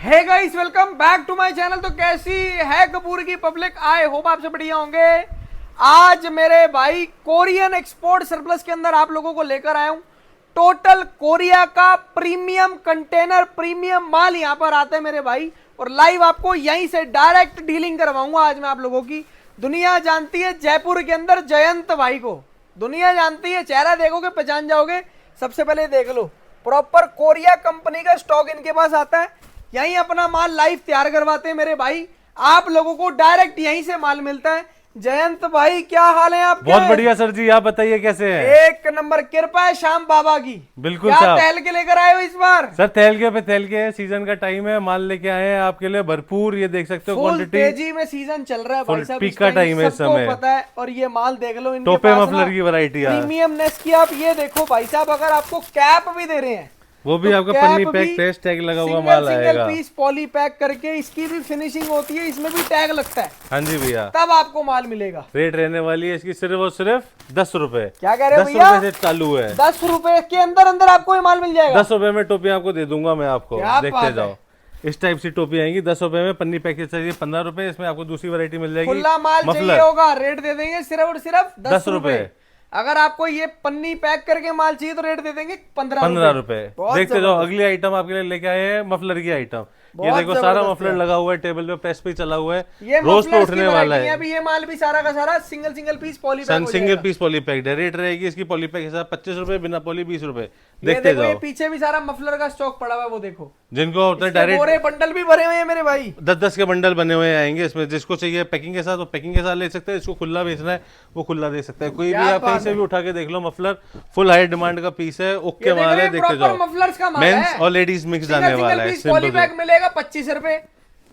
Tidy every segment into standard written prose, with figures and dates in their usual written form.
Hey guys, welcome back to my channel. तो कैसी है कपूर की पब्लिक? आई होप आपसे बढ़िया होंगे। आज मेरे भाई कोरियन एक्सपोर्ट सरप्लस के अंदर आप लोगों को लेकर आया हूं टोटल कोरिया का प्रीमियम कंटेनर, प्रीमियम माल यहां पर आता है मेरे भाई। और लाइव आपको यहीं से डायरेक्ट डीलिंग करवाऊंगा आज मैं आप लोगों की। दुनिया जानती है जयपुर के अंदर जयंत भाई को, दुनिया जानती है, चेहरा देखोगे पहचान जाओगे। सबसे पहले देख लो, प्रॉपर कोरिया कंपनी का स्टॉक इनके पास आता है। यहीं अपना माल लाइव तैयार करवाते हैं मेरे भाई, आप लोगों को डायरेक्ट यहीं से माल मिलता है। जयंत भाई क्या हाल है आपके? बहुत बढ़िया सर जी, आप बताइए कैसे हैं? एक नंबर, कृपा है श्याम बाबा की। बिल्कुल क्या साहब। तहल के लेकर आए हो इस बार? सर तहलके पे तहलके, सीजन का टाइम है, माल लेके आए हैं आपके लिए भरपूर। ये देख सकते हो फुल क्वांटिटी, तेजी में सीजन चल रहा है भाई साहब, पीक का टाइम है इस सबको समय। पता है। और ये माल देख लो, इनके टोपे पास मफलर की वैरायटी है, प्रीमियमनेस की। आप ये देखो भाई साहब, अगर आपको कैप भी दे रहे हैं वो भी तो आपका कैप पन्नी भी पैक टेस्ट टैग लगा हुआ सिंगल माल सिंगल आएगा। पीस पॉली पैक करके, इसकी भी फिनिशिंग होती है, इसमें भी टैग लगता है, हाँ जी भैया। तब आपको माल मिलेगा। रेट रहने वाली है इसकी सिर्फ और सिर्फ 10 रुपए। क्या कह रहे हो 10 भैया? रुपए से चालू है। 10 रुपए के अंदर अंदर आपको ये माल मिल जाएगा। 10 रुपए में टोपी आपको दे दूंगा मैं आपको, क्या देखते बात जाओ। है। इस टाइप से टोपी आएंगी 10 रुपए में। पन्नी पैकेज चाहिए 15 रुपए, इसमें आपको दूसरी वैरायटी मिल जाएगी। खुला माल चाहिए होगा, रेट दे देंगे सिर्फ और सिर्फ 10 रुपए। अगर आपको ये पन्नी पैक करके माल चाहिए तो रेट दे देंगे 15 रुपए। देखते जाओ, अगली आइटम आपके लिए लेके आए हैं मफलर की आइटम। ये देखो सारा मफलर लगा हुआ है, टेबल पे प्रेस पे चला हुआ है, ये रोज पे उठने वाला है। अभी ये माल भी सारा का सारा single single piece poly pack, single piece poly packed है। रेट रहेगी इसकी पॉली पैक हिसाब 25 रुपए, बिना पॉली 20 रुपए। देखते जाओ, ये पीछे भी सारा मफलर का स्टॉक पड़ा हुआ है, वो देखो। जिनको होता है डायरेक्ट पूरे बंडल भी भरे हुए हैं मेरे भाई, 10-10 के बंडल बने हुए आएंगे इसमें। जिसको चाहिए पैकिंग के साथ वो पैकिंग के साथ ले सकते हैं, इसको खुला बेचना है वो खुला दे सकता है। कोई भी आप कहीं से भी उठा के देख लो, मफलर फुल हाई डिमांड का पीस है, ओके माल है। देखते जाओ, मफलर्स का माल मेंस है, और लेडीज मिक्स जाने वाला है। पॉली पैक मिलेगा 25 रुपए।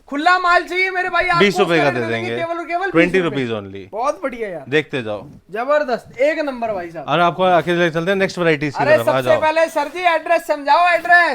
खुला माल चाहिए मेरे भाई, 20 रुपए का दे देंगे, केवल और केवल 20 रुपीज ओनली। बहुत बढ़िया यार, देखते जाओ, जबरदस्त, एक नंबर भाई साहब। और आपको आखिर ले चलते हैं नेक्स्ट वैरायटीज की तरफ। आ सबसे जाओ। पहले सर जी एड्रेस समझाओ।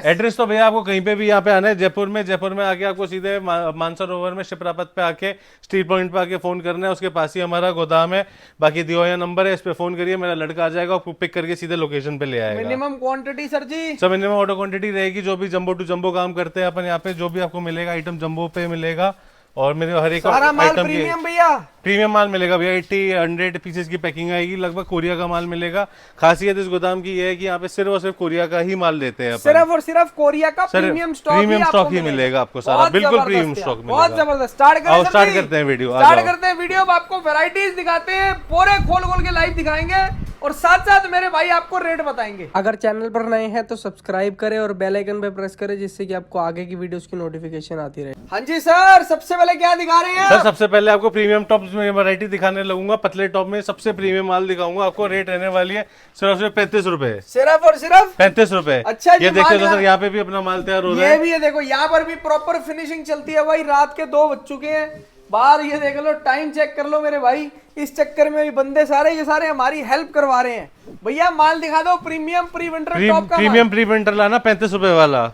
एड्रेस तो भैया आपको कहीं पे भी यहाँ पे आना है जयपुर में आके आपको सीधे मानसरोवर में शिप्रापत पे आके स्टील पॉइंट पे आके फोन करना है, उसके पास ही हमारा गोदाम है। बाकी दिया हुआ नंबर है, इस पे फोन करिए, मेरा लड़का आ जाएगा, आपको पिक करके सीधे लोकेशन पे ले आएगा। मिनिमम क्वांटिटी सर जी? सब मिनिमम ऑर्डर क्वांटिटी रहेगी। जो भी जंबो टू जंबो काम करते हैं अपन यहाँ पे, जो भी आपको मिलेगा आइटम जंबो पे मिलेगा। और मेरे हर एक सारा माल आइटम प्रीमियम भैया, प्रीमियम माल मिलेगा भैया। 80-100 पीसेस की पैकिंग आएगी, लगभग कोरिया का माल मिलेगा। खासियत इस गोदाम की ये है कि यहाँ पे सिर्फ और सिर्फ कोरिया का ही माल देते हैं अपन। सिर्फ और सिर्फ कोरिया का प्रीमियम स्टॉक ही मिलेगा आपको सारा, बिल्कुल प्रीमियम स्टॉक मिलेगा। बहुत जबरदस्त। स्टार्ट करते हैं वीडियो। अब आपको वैरायटीज दिखाते हैं, पूरे खोल खोल के लाइव दिखाएंगे और साथ साथ मेरे भाई आपको रेट बताएंगे। अगर चैनल पर नए हैं तो सब्सक्राइब करें और बेल आइकन पे प्रेस करें, जिससे कि आपको आगे की वीडियोस की नोटिफिकेशन आती रहे। हाँ जी सर, सबसे पहले क्या दिखा रहे हैं सर? सबसे पहले आपको प्रीमियम टॉप में वैरायटी दिखाने लगूंगा। पतले टॉप में सबसे प्रीमियम माल दिखाऊंगा आपको। रेट रहने वाली है सिर्फ 35 रुपए, सिर्फ और सिर्फ 35 रुपए। अच्छा, ये देखते हो सर, यहाँ पे भी अपना माल तैयार हो रहा है। ये भी है, देखो यहाँ पर भी प्रॉपर फिनिशिंग चलती है भाई। रात के 2 बज चुके हैं बाहर, ये देख लो, टाइम चेक कर लो मेरे भाई। इस चक्कर में भी बंदे सारे के सारे हमारी हेल्प करवा रहे हैं। भैया माल दिखा दो, प्रीमियम प्री विंटर टॉप का। प्रीमियम प्री विंटर लाना 35 रुपए वाला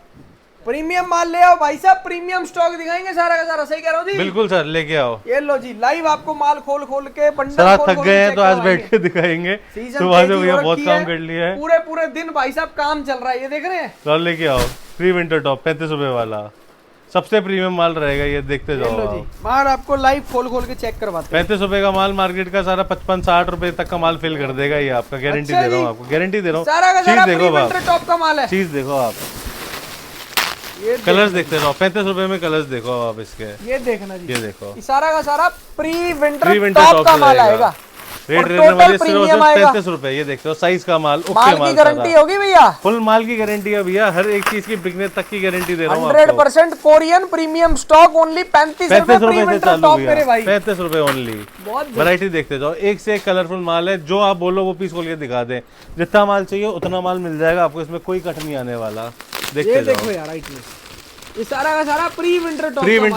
प्रीमियम माल ले आओ भाई साहब। प्रीमियम स्टॉक दिखाएंगे सारा का सारा, सही कह रहा हूँ जी? बिल्कुल सर, लेके आओ। ये लो जी, लाइव आपको माल खोल खोल के बंडल सर थक गए हैं तो आज बैठ के दिखाएंगे। सुबह से भैया बहुत काम कर लिया है, पूरे दिन भाई साहब काम चल रहा है, ये देख रहे हैं। तो लेके आओ प्री विंटर टॉप 35 रुपए वाला, सबसे प्रीमियम माल रहेगा। ये देखते जाओ जी, माल आपको लाइव खोल खोल के चेक करवाते हैं। 35 रुपए का माल मार्केट का सारा 55-60 रुपए तक का माल फिल कर देगा ये आपका। गारंटी दे रहा हूँ आपको, गारंटी दे रहा हूँ। सारा का सारा चीज देखो आप, टॉप का माल है। चीज देखो आप, कलर्स देखते रहो। 35 रुपए में कलर्स देखो आप इसके। ये देखना जी, ये देखो, सारा का सारा प्री विंटर टॉप का माल आएगा। रेट रहने वाली सिर्फ 35 रुपए। ये देखते हो साइज का माल, ओके माल की गारंटी होगी भैया, फुल माल की गारंटी है भैया। हर एक चीज की बिकने तक की गारंटी दे रहा हूँ। 100% कोरियन प्रीमियम स्टॉक, ओनली 35 रुपए से चालू भैया, 35 रुपए ओनली। वैरायटी देखते जाओ, एक से एक कलरफुल माल है। जो आप बोलो वो पीस खोल के दिखा दे। जितना माल चाहिए उतना माल मिल जाएगा आपको, इसमें कोई कट नहीं आने वाला। देखते देखो यार, राइट में ये सारा का सारा प्री विंटर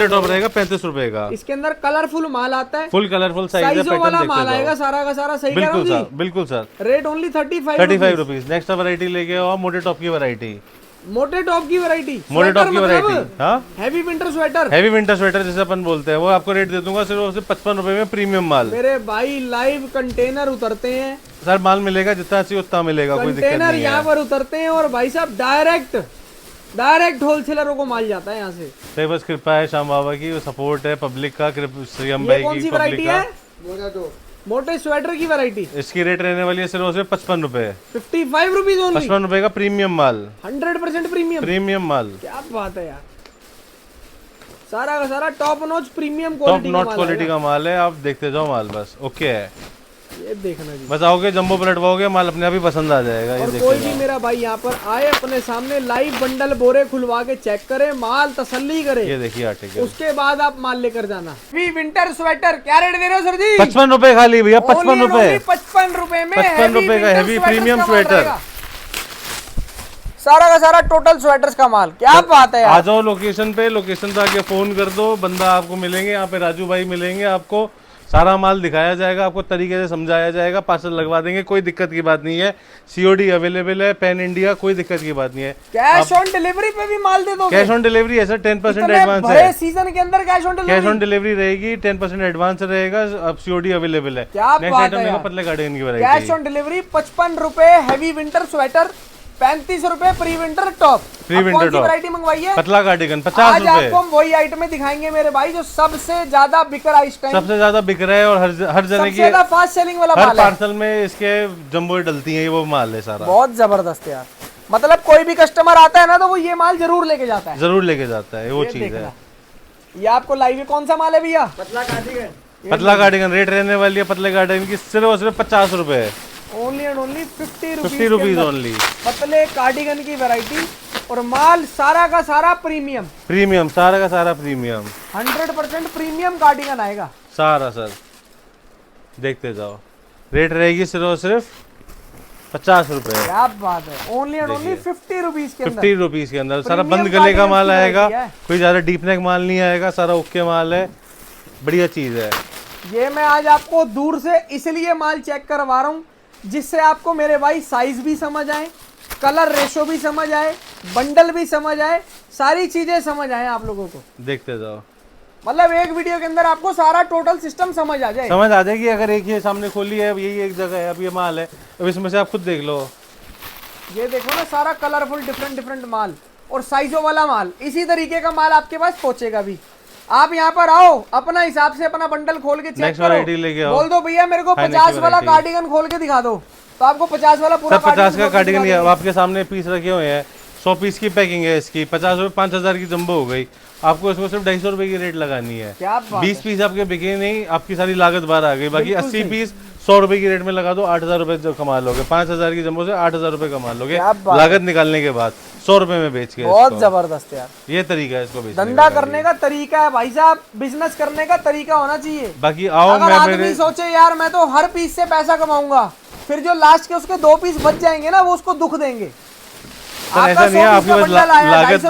टॉप रहेगा 35 रुपए का। इसके अंदर कलरफुल माल आता है, फुल कलरफुल साइज वाला माल आएगा सारा का सारा, सही कह रहा हूं जी? बिल्कुल sir. Rate only 35 rupees. Next variety लेके आओ, मोटे टॉप की वैरायटी। मोटे टॉप की वैरायटी, मोटे टॉप की वैरायटी, हाँ, heavy winter sweater. Heavy winter sweater जैसे अपन बोलते हैं, वो आपको रेट दे दूंगा सिर्फ 55 रुपए में प्रीमियम माल। मेरे भाई लाइव कंटेनर उतरते हैं सर, माल मिलेगा जितना चाहिए उतना मिलेगा, कोई दिक्कत नहीं है। यहाँ पर उतरते हैं और भाई साहब डायरेक्ट डायरेक्ट होलसेलरों को माल जाता है यहाँ से। तो बस कृपा है श्याम बाबा की, वो सपोर्ट है पब्लिक का, श्रीम ये भाई कौन की, सी पब्लिक वैरायटी का। है? मोटे स्वेटर की वैरायटी। इसकी रेट रहने वाली है सिर्फ 55 रुपए। 55 रुपीज ओनली। 55 रुपए का प्रीमियम माल, 100% प्रीमियम। प्रीमियम माल, क्या बात है यार, सारा का सारा top notch premium top quality not quality का माल है। आप देखते जाओ माल, बस ओके है। ये देखना जी। बस आओगे जंबो पलटवाओगे, माल अपने आप ही पसंद आ जाएगा। ये और देखते कोई जाओ। भी मेरा भाई यहाँ पर आए, अपने सामने लाइव बंडल बोरे खुलवा के चेक करे, माल तसल्ली करे, ये देखिए आर्टिकल, उसके बाद आप माल लेकर जाना। विंटर स्वेटर क्या रेट दे रहे हो सर जी? 55 रुपए खाली भैया, 55 रुपए, 55 रुपए में 55 रुपए का हेवी प्रीमियम स्वेटर। सारा का सारा टोटल स्वेटर्स का माल। क्या बात है आ यार। जाओ लोकेशन पे, लोकेशन पे आके फोन कर दो, बंदा आपको मिलेंगे यहाँ पे, राजू भाई मिलेंगे आपको, सारा माल दिखाया जाएगा, आपको तरीके से समझाया जाएगा, पार्सल लगवा देंगे, कोई दिक्कत की बात नहीं है। सीओडी अवेलेबल है, पैन इंडिया, कोई दिक्कत की बात नहीं है। कैश ऑन डिलीवरी पे भी माल दे दो। कैश ऑन डिलीवरी है सर, 10% एडवांस भरे है। सीजन के अंदर cash on delivery. Cash on delivery रहेगी, 10% एडवांस रहेगा। अब सीओडी अवेलेबल है। क्या नेक्स्ट बात आइटम है देखो, यार। पतले गार्डियन की कैश वैरायटी, ऑन डिलीवरी 55 रुपए हैवी विंटर स्वेटर, 35 रुपए pre winter top. Pre winter top, variety मंगवाई है? पतला कार्डिगन 50 आज रुपए। आपको हम वही आइटमें दिखाएंगे मेरे भाई जो सबसे ज्यादा बिक रहा है इस टाइम, सबसे ज्यादा बिक रहा है और हर जने सबसे की, ज्यादा फास्ट सेलिंग वाला हर माल है। पार्सल में इसके जंबो डलती है, वो माल है सारा। बहुत जबरदस्त यार, मतलब कोई भी कस्टमर आता है ना तो वो ये माल जरूर लेके जाता है। जरूर लेके जाता है, वो ये चीज है। देखना। ये आपको लाइव में कौन सा माल है भैया? पतला कार्डिगन। पतला कार्डिगन रेट रहने वाली है पतले कार्डिगन की सिर्फ और सिर्फ 50 रुपए, only and only 50 50 rupees only. पतले कार्डिगन की वैरायटी और माल सारा का सारा प्रीमियम, प्रीमियम, सारा का सारा प्रीमियम, 100% प्रीमियम कार्डिगन आएगा सारा सर। देखते जाओ, रेट रहेगी सिर्फ और सिर्फ 50 रुपए। क्या बात है, ओनली एंड ओनली 50 रुपीज के अंदर। 50 रुपीज के अंदर सारा Premium बंद गले का कार्डिगन माल की आएगा, variety है। कोई ज्यादा डीप नेक माल नहीं आएगा, सारा ओके माल है, बढ़िया चीज है। ये मैं आज आपको दूर से इसलिए माल चेक करवा रहा हूँ जिससे आपको मेरे भाई साइज भी समझ आए, कलर रेशो भी समझ आए, बंडल भी समझ आए, सारी चीजें समझ आए आप लोगों को। देखते जाओ, मतलब एक वीडियो के अंदर आपको सारा टोटल सिस्टम समझ आ जाए। समझ आ जाएगी। अगर एक ये सामने खोली है, अब यही एक जगह है, अब ये माल है, अब इसमें से आप खुद देख लो। ये देखो ना, सारा कलरफुल डिफरेंट डिफरेंट माल और साइजों वाला माल, इसी तरीके का माल आपके पास पहुंचेगा भी। आप यहाँ पर आओ, अपना हिसाब से अपना बंडल खोल के चेक Next करो, variety लेके आओ। बोल दो भैया मेरे को High neck 50 वाला variety। कार्डिगन खोल के दिखा दो, तो आपको 50 वाला पूरा सब 50 का खोल के कार्डिगन दिखा देंगे। आपके सामने पीस रखे हुए हैं, 100 पीस की पैकिंग है इसकी, 50 रुपए 5000 की जंबो हो गई। आपको इसमें सिर्फ 250 रुपए की रेट लगानी है। क्या बात 20 पीस आपके बिके नहीं, आपकी सारी लागत बाहर आ गई। बाकी बिल्कुल 80 सही। पीस 100 रुपए की रेट में लगा दो, 8000 रुपए जो कमा लोगे। 5000 की जंबो से 8000 रुपए कमा लोगे, क्या बात लागत निकालने के बाद 100 रुपए में बेच के। बहुत इसको। जबरदस्त यार, ये तरीका है इसको बेचने धंधा का। करने का तरीका है भाई साहब, बिजनेस करने का तरीका होना चाहिए। बाकी आओ, अगर मैं आदमी मेरे सोचे यार मैं तो हर पीस से पैसा कमाऊंगा, फिर जो लास्ट के उसके 2 पीस बच जाएंगे ना वो उसको दुख देंगे। सर ऐसा नहीं है, आपके पास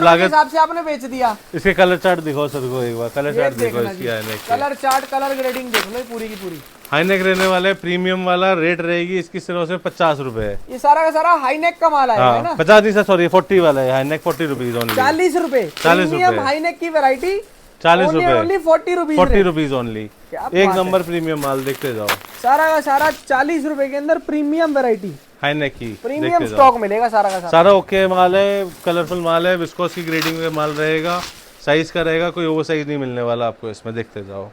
लागत हिसाब से आपने बेच दिया। इसके कलर चार्ट दिखाओ सर को एक बार, कलर ये चार्ट देखो देखना इसकी जी, हाईनेक की। कलर चार्ट कलर ग्रेडिंग देख लो, ये पूरी की पूरी हाईनेक रहने वाला है, प्रीमियम वाला, रेट रहेगी इसकी सिर्फ सिर्फ 50 रुपए है। ये सारा का सारा हाई नेक का माल आएगा है ना। 50 नहीं सर, सॉरी 40 वाला है, हाईनेक 40 रुपीज ओनली। 40 रुपए 40 प्रीमियम रुपए। हाई नेक की वैरायटी, 40 रुपए, ओनली 40 रुपीज 40 रुपीज ओनली। क्या एक बात है। नंबर प्रीमियम माल, देखते जाओ। सारा का सारा 40 रुपए के अंदर प्रीमियम वैरायटी, हाईनेक की प्रीमियम देखते जाओ। स्टॉक मिलेगा सारा का सारा। सारा ओके माल है, कलरफुल माल है, विस्कोस की ग्रेडिंग में माल रहेगा, साइज का रहेगा, कोई ओवर साइज नहीं मिलने वाला आपको इसमें। देखते जाओ और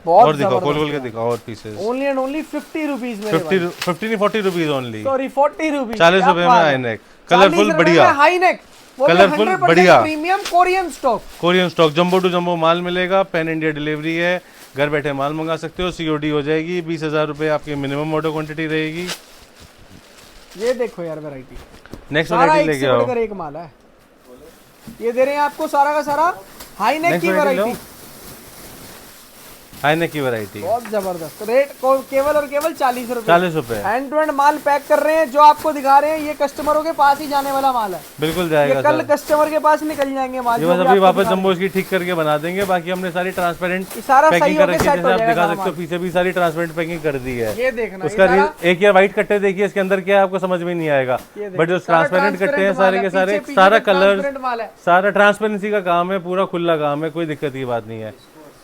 बहुत दिखाओ, खोल खोल के दिखाओ और pieces. Only and only 50 rupees मेरे 50 नहीं 40 रुपीज ओनली, सॉरी 40 रुपीज। 40 रुपए में हाईनेक, कलरफुल बढ़िया, हाई नेक, कलरफुल बढ़िया, premium Korean stock. Korean stock, jumbo to jumbo माल मिलेगा, पैन इंडिया डिलीवरी है, घर बैठे माल मंगा सकते हो, सीओडी हो जाएगी। 20,000 रुपए आपकी मिनिमम ऑर्डर क्वांटिटी रहेगी। ये देखो यार वैरायटी, नेक्स्ट सारा वैरायटी एक लेके से आओ। बढ़कर एक माल है। ये दे रहे हैं आपको सारा का सारा हाई नेक Next की variety वैरायटी, हाईनेक की वैरायटी बहुत जबरदस्त रेट केवल और केवल 40 रुपए। 40 रुपए, एंड टू एंड माल पैक कर रहे हैं, जो आपको दिखा रहे हैं ये कस्टमरों के पास ही जाने वाला माल है। बिल्कुल ये जाएगा कल सर। कस्टमर के पास निकल जाएंगे माल। ये जो बस भी अभी आपको वापस दिखा जंबो इसकी ठीक करके बना देंगे। बाकी हमने सारी ट्रांसपेरेंट ये सारा सही पैकिंग कर होके रखी है, सेट हो जैसे आप जाएगा दिखा सारा सकते हो, माल। पीछे भी सारी ट्रांसपेरेंट पैकिंग कर दी है। ये देखना, उसका ये सारा एक या व्हाइट कट्टे देखिए, इसके अंदर क्या है आपको समझ में नहीं आएगा, ये बट जो देखो, सारा ट्रांसपेरेंट कट्टे हैं transparent सारे माल के है, सारे, पीछे सारा भी कलर, transparent माल है। सारा ट्रांसपेरेंसी का काम है, पूरा खुला काम है, कोई दिक्कत की बात नहीं है।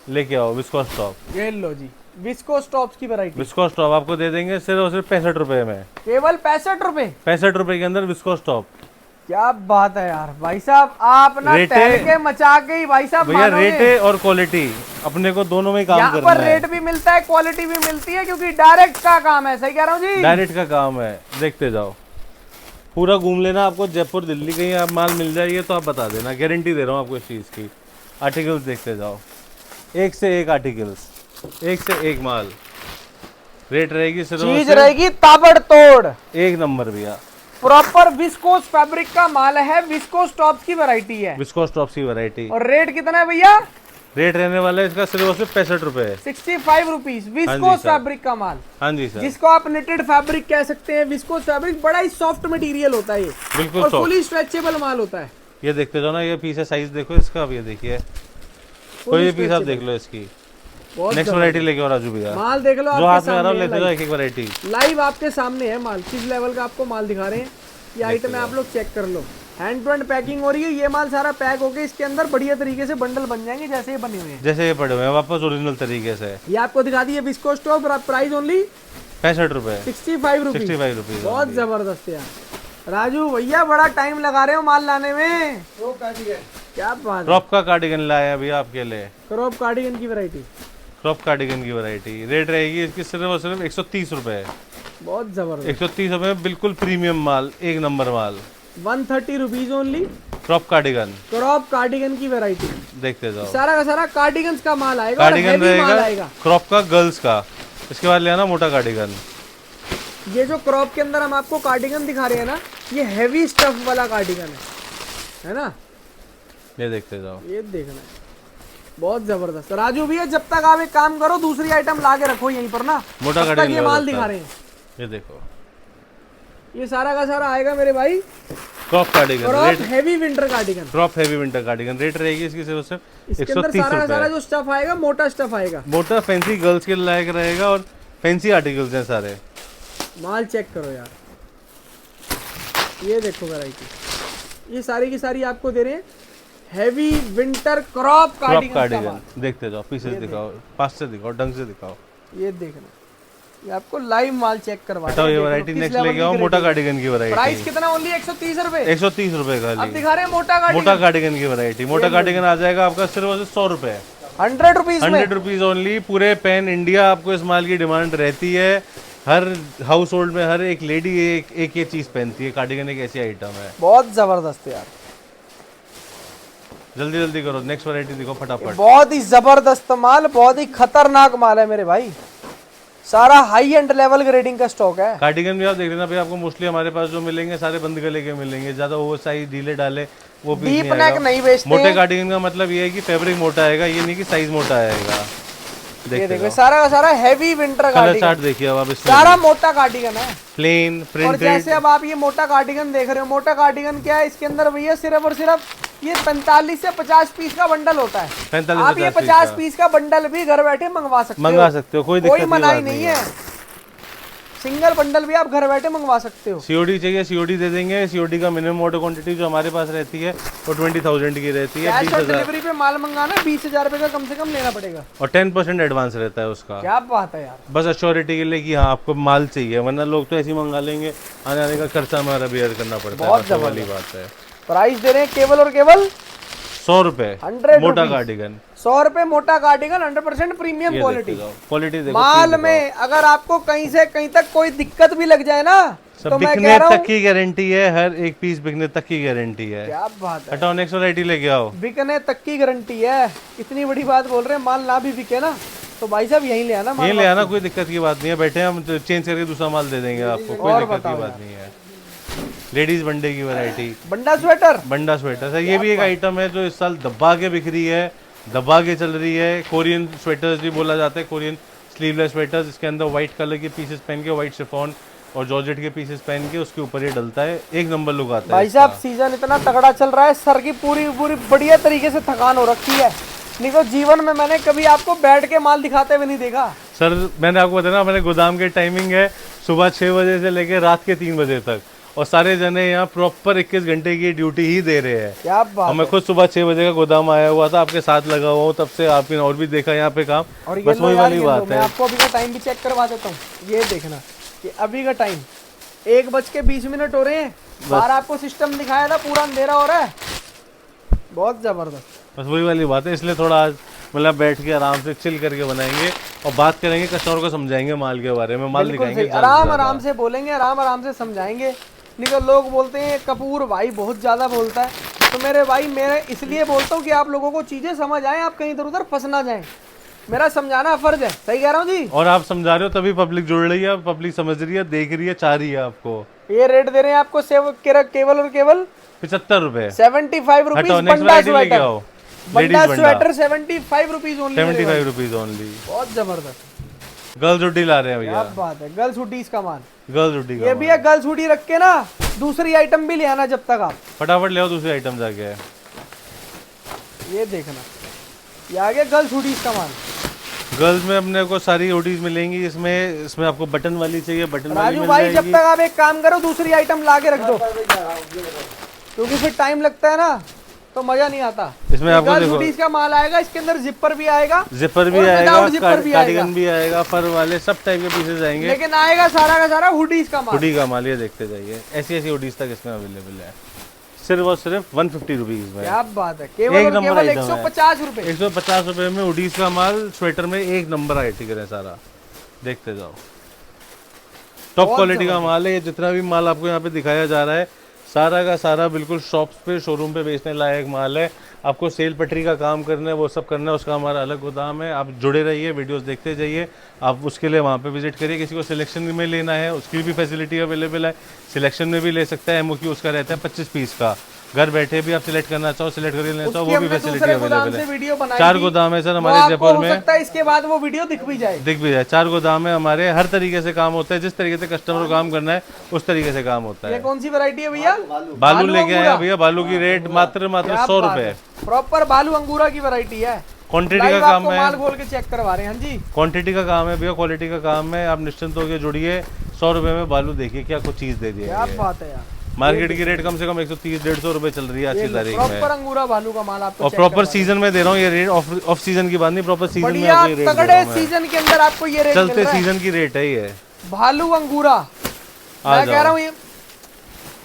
लेके आओ विस्कोस टॉप, ये लो जी विस्को स्टॉप्स की वैरायटी, विस्कोस टॉप आपको दे देंगे सिर्फ और सिर्फ 65 रुपए में। केवल 65 रुपए। 65 रुपए के अंदर विस्कोस टॉप, क्या बात है यार भाई साहब, आप ना रेट टहल है। के मचा के ही भाई साहब भैया मानोगे। रेट है और क्वालिटी अपने को दोनों में ही काम यहाँ करना पर है। रेट भी मिलता है, क्वालिटी भी मिलती है, क्योंकि डायरेक्ट का काम है। सही कह रहा हूँ जी। डायरेक्ट का काम है, देखते जाओ पूरा घूम लेना। आपको जयपुर दिल्ली कहीं आप माल मिल जाएगी तो आप बता देना, गारंटी दे रहा हूँ आपको इस चीज़ की। आर्टिकल्स देखते जाओ, एक से एक आर्टिकल्स, एक से एक माल। रेट रहेगी सिर्फ और चीज सिर्फ रहेगी ताबड़तोड़, एक नंबर भैया। प्रॉपर विस्कोस फैब्रिक का माल है, विस्कोस टॉप्स की वैरायटी है। विस्कोस टॉप्स की वैरायटी। और रेट कितना है भैया? रेट रहने वाला है इसका सिर्फ और सिर्फ 65 रुपए है। 65 रुपीज, विस्कोस सर। फैब्रिक का माल, हाँ जी सर, जिसको आप निटेड फैब्रिक कह सकते हैं। विस्कोस फैब्रिक बड़ा ही सॉफ्ट मटेरियल होता है ये, बिल्कुल और soft। फुली स्ट्रेचेबल माल होता है। ये देखते जाओ ना, ये पीस है, साइज देखो इसका। अब ये देखिए, कोई भी पीस आप देख लो इसकी। बहुत नेक्स्ट वैरायटी लेके आओ राजू भैया, माल देख लो जो आपके हाथ में आ रहा सामने हूँ है, लेते जाओ एक एक वैरायटी। लाइव आपके सामने है माल। किस लेवल का आपको माल दिखा रहे हैं, ये आइटम है, आप लोग चेक कर लो। हैंड टू हैंड पैकिंग हो रही है। ये माल सारा पैक होके इसके अंदर बढ़िया तरीके से बंडल बन जाएंगे, जैसे ये बने हुए हैं। जैसे ये पड़े हुए हैं वापस ओरिजिनल तरीके से। ये आपको दिखा दी है विस्कोस टॉप, प्राइस ओनली 65 रुपए, 65 रुपीज। 65 रुपीज। बहुत जबरदस्त यार। राजू भैया बड़ा टाइम लगा रहे हो माल लाने में, क्या बात है। क्रॉप का कार्डिगन लाया है भैया आपके लिए, क्रॉप कार्डिगन की वैरायटी, क्रॉप कार्डिगन की वैरायटी। रेट रहेगी इसकी सिर्फ और सिर्फ 130 रुपए। बहुत जबरदस्त। 130 रुपए में बिल्कुल प्रीमियम माल, एक नंबर माल। 130 rupees only, crop cardigan crop cardigan की वैरायटी। देखते जाओ। सारा का सारा कार्डिगन का माल आएगा, और कार्डिगन heavy माल रहेगा आएगा। क्रॉप का, गर्ल्स का। इसके बाद ले आना मोटा कार्डिगन। ये जो क्रॉप के अंदर हम आपको कार्डिगन दिखा रहे हैं ना, ये हैवी स्टफ वाला कार्डिगन है ना। ये देखते जाओ, ये देखना है, बहुत जबरदस्त। राजू भैया जब तक आप एक काम करो, दूसरी आइटम ला के रखो यहीं पर ना, मोटा तब तक कार्डिगन ये लगा माल सकता दिखा है। रहे हैं। ये देखो ये सारा का सारा आएगा मेरे भाई crop cardigan. Crop rate heavy winter cardigan. Crop heavy winter cardigan. Rate रहेगी इसकी सिर्फ और सिर्फ इसके अंदर 130 सारा का सारा रुपए। जो स्टफ आएगा, मोटा स्टफ आएगा। मोटा फैंसी गर्ल्स के लायक रहेगा, और फैंसी आर्टिकल्स हैं सारे। माल चेक करो यार, ये देखो वैरायटी, ये सारी की सारी आपको दे रहे हैं heavy winter crop crop cardigan का कार्डिगन माल। देखते जाओ, पीसेस दिखाओ, पास से दिखाओ, ढंग से दिखाओ। ये देखना, ये आपको लाइव माल चेक करवा हटाओ ये वैरायटी, नेक्स्ट लेके आओ मोटा कार्डिगन की प्राइस वैरायटी। कितना? ओनली 130 रुपए। 130 रुपए अब खाली। दिखा रहे हैं मोटा कार्डिगन, मोटा कार्डिगन की वैरायटी। मोटा कार्डिगन आ जाएगा आपका सिर्फ और सिर्फ 100 रुपए, 100 रुपीज में। 100 रुपीज ओनली। पूरे पैन इंडिया आपको इस माल की डिमांड रहती है। हर हाउस होल्ड में हर एक लेडी एक ये चीज पहनती है। कार्डिगन एक ऐसी आइटम है। बहुत जबरदस्त यार, जल्दी जल्दी करो, नेक्स्ट वैरायटी दिखो फटाफट। बहुत ही जबरदस्त माल, बहुत ही खतरनाक माल है मेरे भाई। सारा हाई एंड लेवल ग्रेडिंग का स्टॉक है। कार्डिगन भी आप देख लेना भाई, आपको मोस्टली हमारे पास जो मिलेंगे सारे बंद गले के मिलेंगे। ज्यादा ओवर साइज ढीले डाले वो पीस डीप नहीं नेक आएगा। नहीं बेचते मोटे हैं। कार्डिगन का मतलब ये है कि फैब्रिक मोटा आएगा, ये नहीं कि साइज मोटा आएगा। ये देखते देखो जाओ, सारा का सारा heavy winter colour cardigan, chart देखिए अब आप इसमें। सारा मोटा कार्डिगन है। प्लेन और प्रिंटेड। जैसे अब आप ये मोटा कार्डिगन देख रहे हो, मोटा कार्डिगन क्या है, इसके अंदर भैया सिर्फ और सिर्फ ये 45 से 50 पीस का बंडल होता है। 45 आप ये 50 पीस का बंडल भी घर बैठे मंगवा सकते हो, कोई दिक्कत कोई मनाही नहीं है। सिंगल बंडल भी आप घर बैठे मंगवा सकते हो। सीओडी चाहिए सीओडी दे देंगे। सीओडी का मिनिमम ऑर्डर क्वांटिटी जो हमारे पास रहती है वो 20,000 की रहती है। कैश और 20,000 डिलीवरी पे माल मंगाना 20,000 रुपए का कम से कम लेना पड़ेगा। और 10% एडवांस रहता है उसका। क्या बात है यार, बस अश्योरिटी के लिए कि हाँ आपको माल चाहिए, वरना लोग तो ऐसे ही मंगा लेंगे, आने आने का खर्चा हमारा बेयर करना पड़ता है। बहुत बस वो वाली बात है। प्राइस दे रहे हैं केवल और केवल 100 रुपए 100 मोटा रुपीस। कार्डिगन। 100 रुपए मोटा कार्डिगन, 100% प्रीमियम क्वालिटी। क्वालिटी देखो, माल में अगर आपको कहीं से कहीं तक कोई दिक्कत भी लग जाए ना, सब तो मैं बिकने कह रहा तक हूँ की गारंटी है। हर एक पीस बिकने तक की गारंटी है। क्या बात है, हटाओ नेक्स्ट वैरायटी लेके आओ। बिकने तक की गारंटी है। इतनी बड़ी बात बोल रहे हैं, माल ना भी बिके ना तो भाई साहब यहीं ले आना माल। ये ले आना, कोई दिक्कत की बात नहीं है। बैठे हम चेंज करके दूसरा माल दे देंगे आपको, कोई दिक्कत की बात नहीं है। लेडीज बंडे की वैरायटी, बंडा स्वेटर, बंडा स्वेटर सर, ये भी एक आइटम है जो इस साल दबा के बिक रही है, दबा के चल रही है। कोरियन स्वेटर्स भी बोला जाता है, कोरियन स्लीवलेस स्वेटर्स। इसके अंदर व्हाइट कलर के पीसेस पहन के, व्हाइट शिफॉन और जॉर्जेट के पीसेस पहन के उसके ऊपर ये डलता है। एक नंबर लुक आता है भाई इसका। साहब सीजन इतना तगड़ा चल रहा है, सर की पूरी पूरी बढ़िया तरीके से थकान हो रखी है। नहीं तो जीवन में मैंने कभी आपको बैठ के माल दिखाते हुए नहीं देखा। सर मैंने आपको बताया ना, मैंने गोदाम के टाइमिंग है सुबह 6 बजे से लेकर रात के 3 बजे तक, और सारे जने यहाँ प्रॉपर 21 घंटे की ड्यूटी ही दे रहे हैं। क्या बात और मैं खुद सुबह 6 बजे का गोदाम आया हुआ था, आपके साथ लगा हुआ हूँ तब से। आपने और भी देखा यहाँ पे काम, और ये बस लो वही यार, वाली ये लो, बात मैं है। आपको अभी का टाइम भी चेक करवा देता हूँ। ये देखना कि अभी का टाइम 1:20 हो रहे हैं बाहर आपको सिस्टम दिखाया था, पूरा अंधेरा हो रहा है। बहुत जबरदस्त। बस वही वाली बात है, इसलिए थोड़ा आज मतलब बैठ के आराम से चिल करके बनाएंगे और बात करेंगे, कस्टमर को समझाएंगे माल के बारे में, माल बिल्कुल दिखाएंगे सही, आराम आराम से बोलेंगे, आराम आराम से समझाएंगे। नहीं तो लोग बोलते हैं कपूर भाई बहुत ज्यादा बोलता है, तो मेरे भाई मैं इसलिए बोलता हूँ कि आप लोगों को चीजें समझ आए, आप कहीं इधर उधर फंस ना जाएं। मेरा समझाना फर्ज है, सही कह रहा हूँ जी। और आप समझा रहे हो तभी पब्लिक जुड़ रही है, पब्लिक समझ रही है, देख रही है, चाह रही है आपको। ये रेट दे रहे हैं आपको केवल और केवल 75 रुपए। 75 रुपीज। हटो, नेक्स्ट वैरायटी लेके आओ। बंडा sweater 75 rupees only. 75 rupees only. बहुत जबरदस्त। गर्ल्स हुडी ला रहे हैं क्या भैया, बात है, गर्ल्स हुडीज का माल। गर्ल्स हुडी का ये भी है, गर्ल्स हुडी रख के ना दूसरी आइटम भी ले आना जब तक आप। फटाफट ले आओ दूसरी आइटम जाके। ये देखना, ये आ गया गर्ल्स हुडीज का माल। गर्ल्स में अपने को सारी हुडीज मिलेंगी, इसमें आपको बटन वाली चाहिए, बटन वाली राजू मिल भाई जब जाएगी। तक आप एक काम करो, दूसरी आइटम ला के रख दो, क्योंकि फिर टाइम लगता है ना, तो मजा नहीं आता। इसमें आपको गर्ल्स देखो हुडीज का माल आएगा, इसके अंदर जिपर भी आएगा, जिपर भी और आएगा, without zipper भी आएगा। कार्डिगन भी आएगा, फर वाले सब टाइप के पीसेस आएंगे, लेकिन आएगा सारा का सारा हुडीज का माल। हुडी का माल। ये देखते जाइए, ऐसी ऐसी हुडीज तक इसमें अवेलेबल है, सिर्फ और सिर्फ 150 रुपीज में। क्या बात है, केवल एक और नंबर केवल आइटम है। 150 रुपए। 150 रुपए में हुडीज का माल, स्वेटर में एक नंबर आर्टिकल है सारा, देखते जाओ। टॉप क्वालिटी का माल है ये, जितना भी माल आपको यहाँ पे दिखाया जा रहा है सारा का सारा बिल्कुल शॉप्स पे, शोरूम पे बेचने लायक माल है। आपको सेल पटरी का काम करना है, वो सब करना है, उसका हमारा अलग गोदाम है। आप जुड़े रहिए, वीडियोस देखते जाइए, आप उसके लिए वहाँ पे विजिट करिए। किसी को सिलेक्शन में लेना है उसकी भी फैसिलिटी अवेलेबल है, सिलेक्शन में भी ले सकता है। एमओक्यू उसका रहता है 25 पीस का, घर बैठे भी आप सिलेक्ट करना चाहो, सिलेक्ट करके लेना चाहो, वो भी फैसिलिटी अवेलेबल है। 4 गोदाम है सर हमारे जयपुर में, सकता है इसके बाद वो वीडियो दिख भी जाए। 4 गोदाम है हमारे, हर तरीके से काम होता है, जिस तरीके से कस्टमर को काम करना है उस तरीके से काम होता ये है। कौन सी वैरायटी है भैया? बालू लेके आए हैं भैया, बालू की रेट मात्र 100 रुपए। प्रॉपर बालू अंगूरा की वैरायटी है। क्वांटिटी का काम है, माल खोल के चेक करवा रहे हैं। हाँ जी, क्वांटिटी का काम है भैया, क्वालिटी का काम है। आप निश्चिंत होकर जुड़िए, 100 रुपए में बालू देखिए क्या कुछ चीज दे दी है। क्या बात है यार, मार्केट की रेट कम से कम 130-150 रुपए चल रही है आज की तारीख में। प्रॉपर अंगूरा बालू का माल आपको और प्रॉपर सीजन में दे रहा हूँ ये रेट, ऑफ सीजन की बात नहीं, प्रॉपर सीजन में बढ़िया आपको ये रेट दे तगड़े रहा हूं मैं। सीजन के अंदर आपको ये रेट चलते मिल रहा है। सीजन की रेट है ये, भालू अंगूरा मैं कह रहा हूँ, ये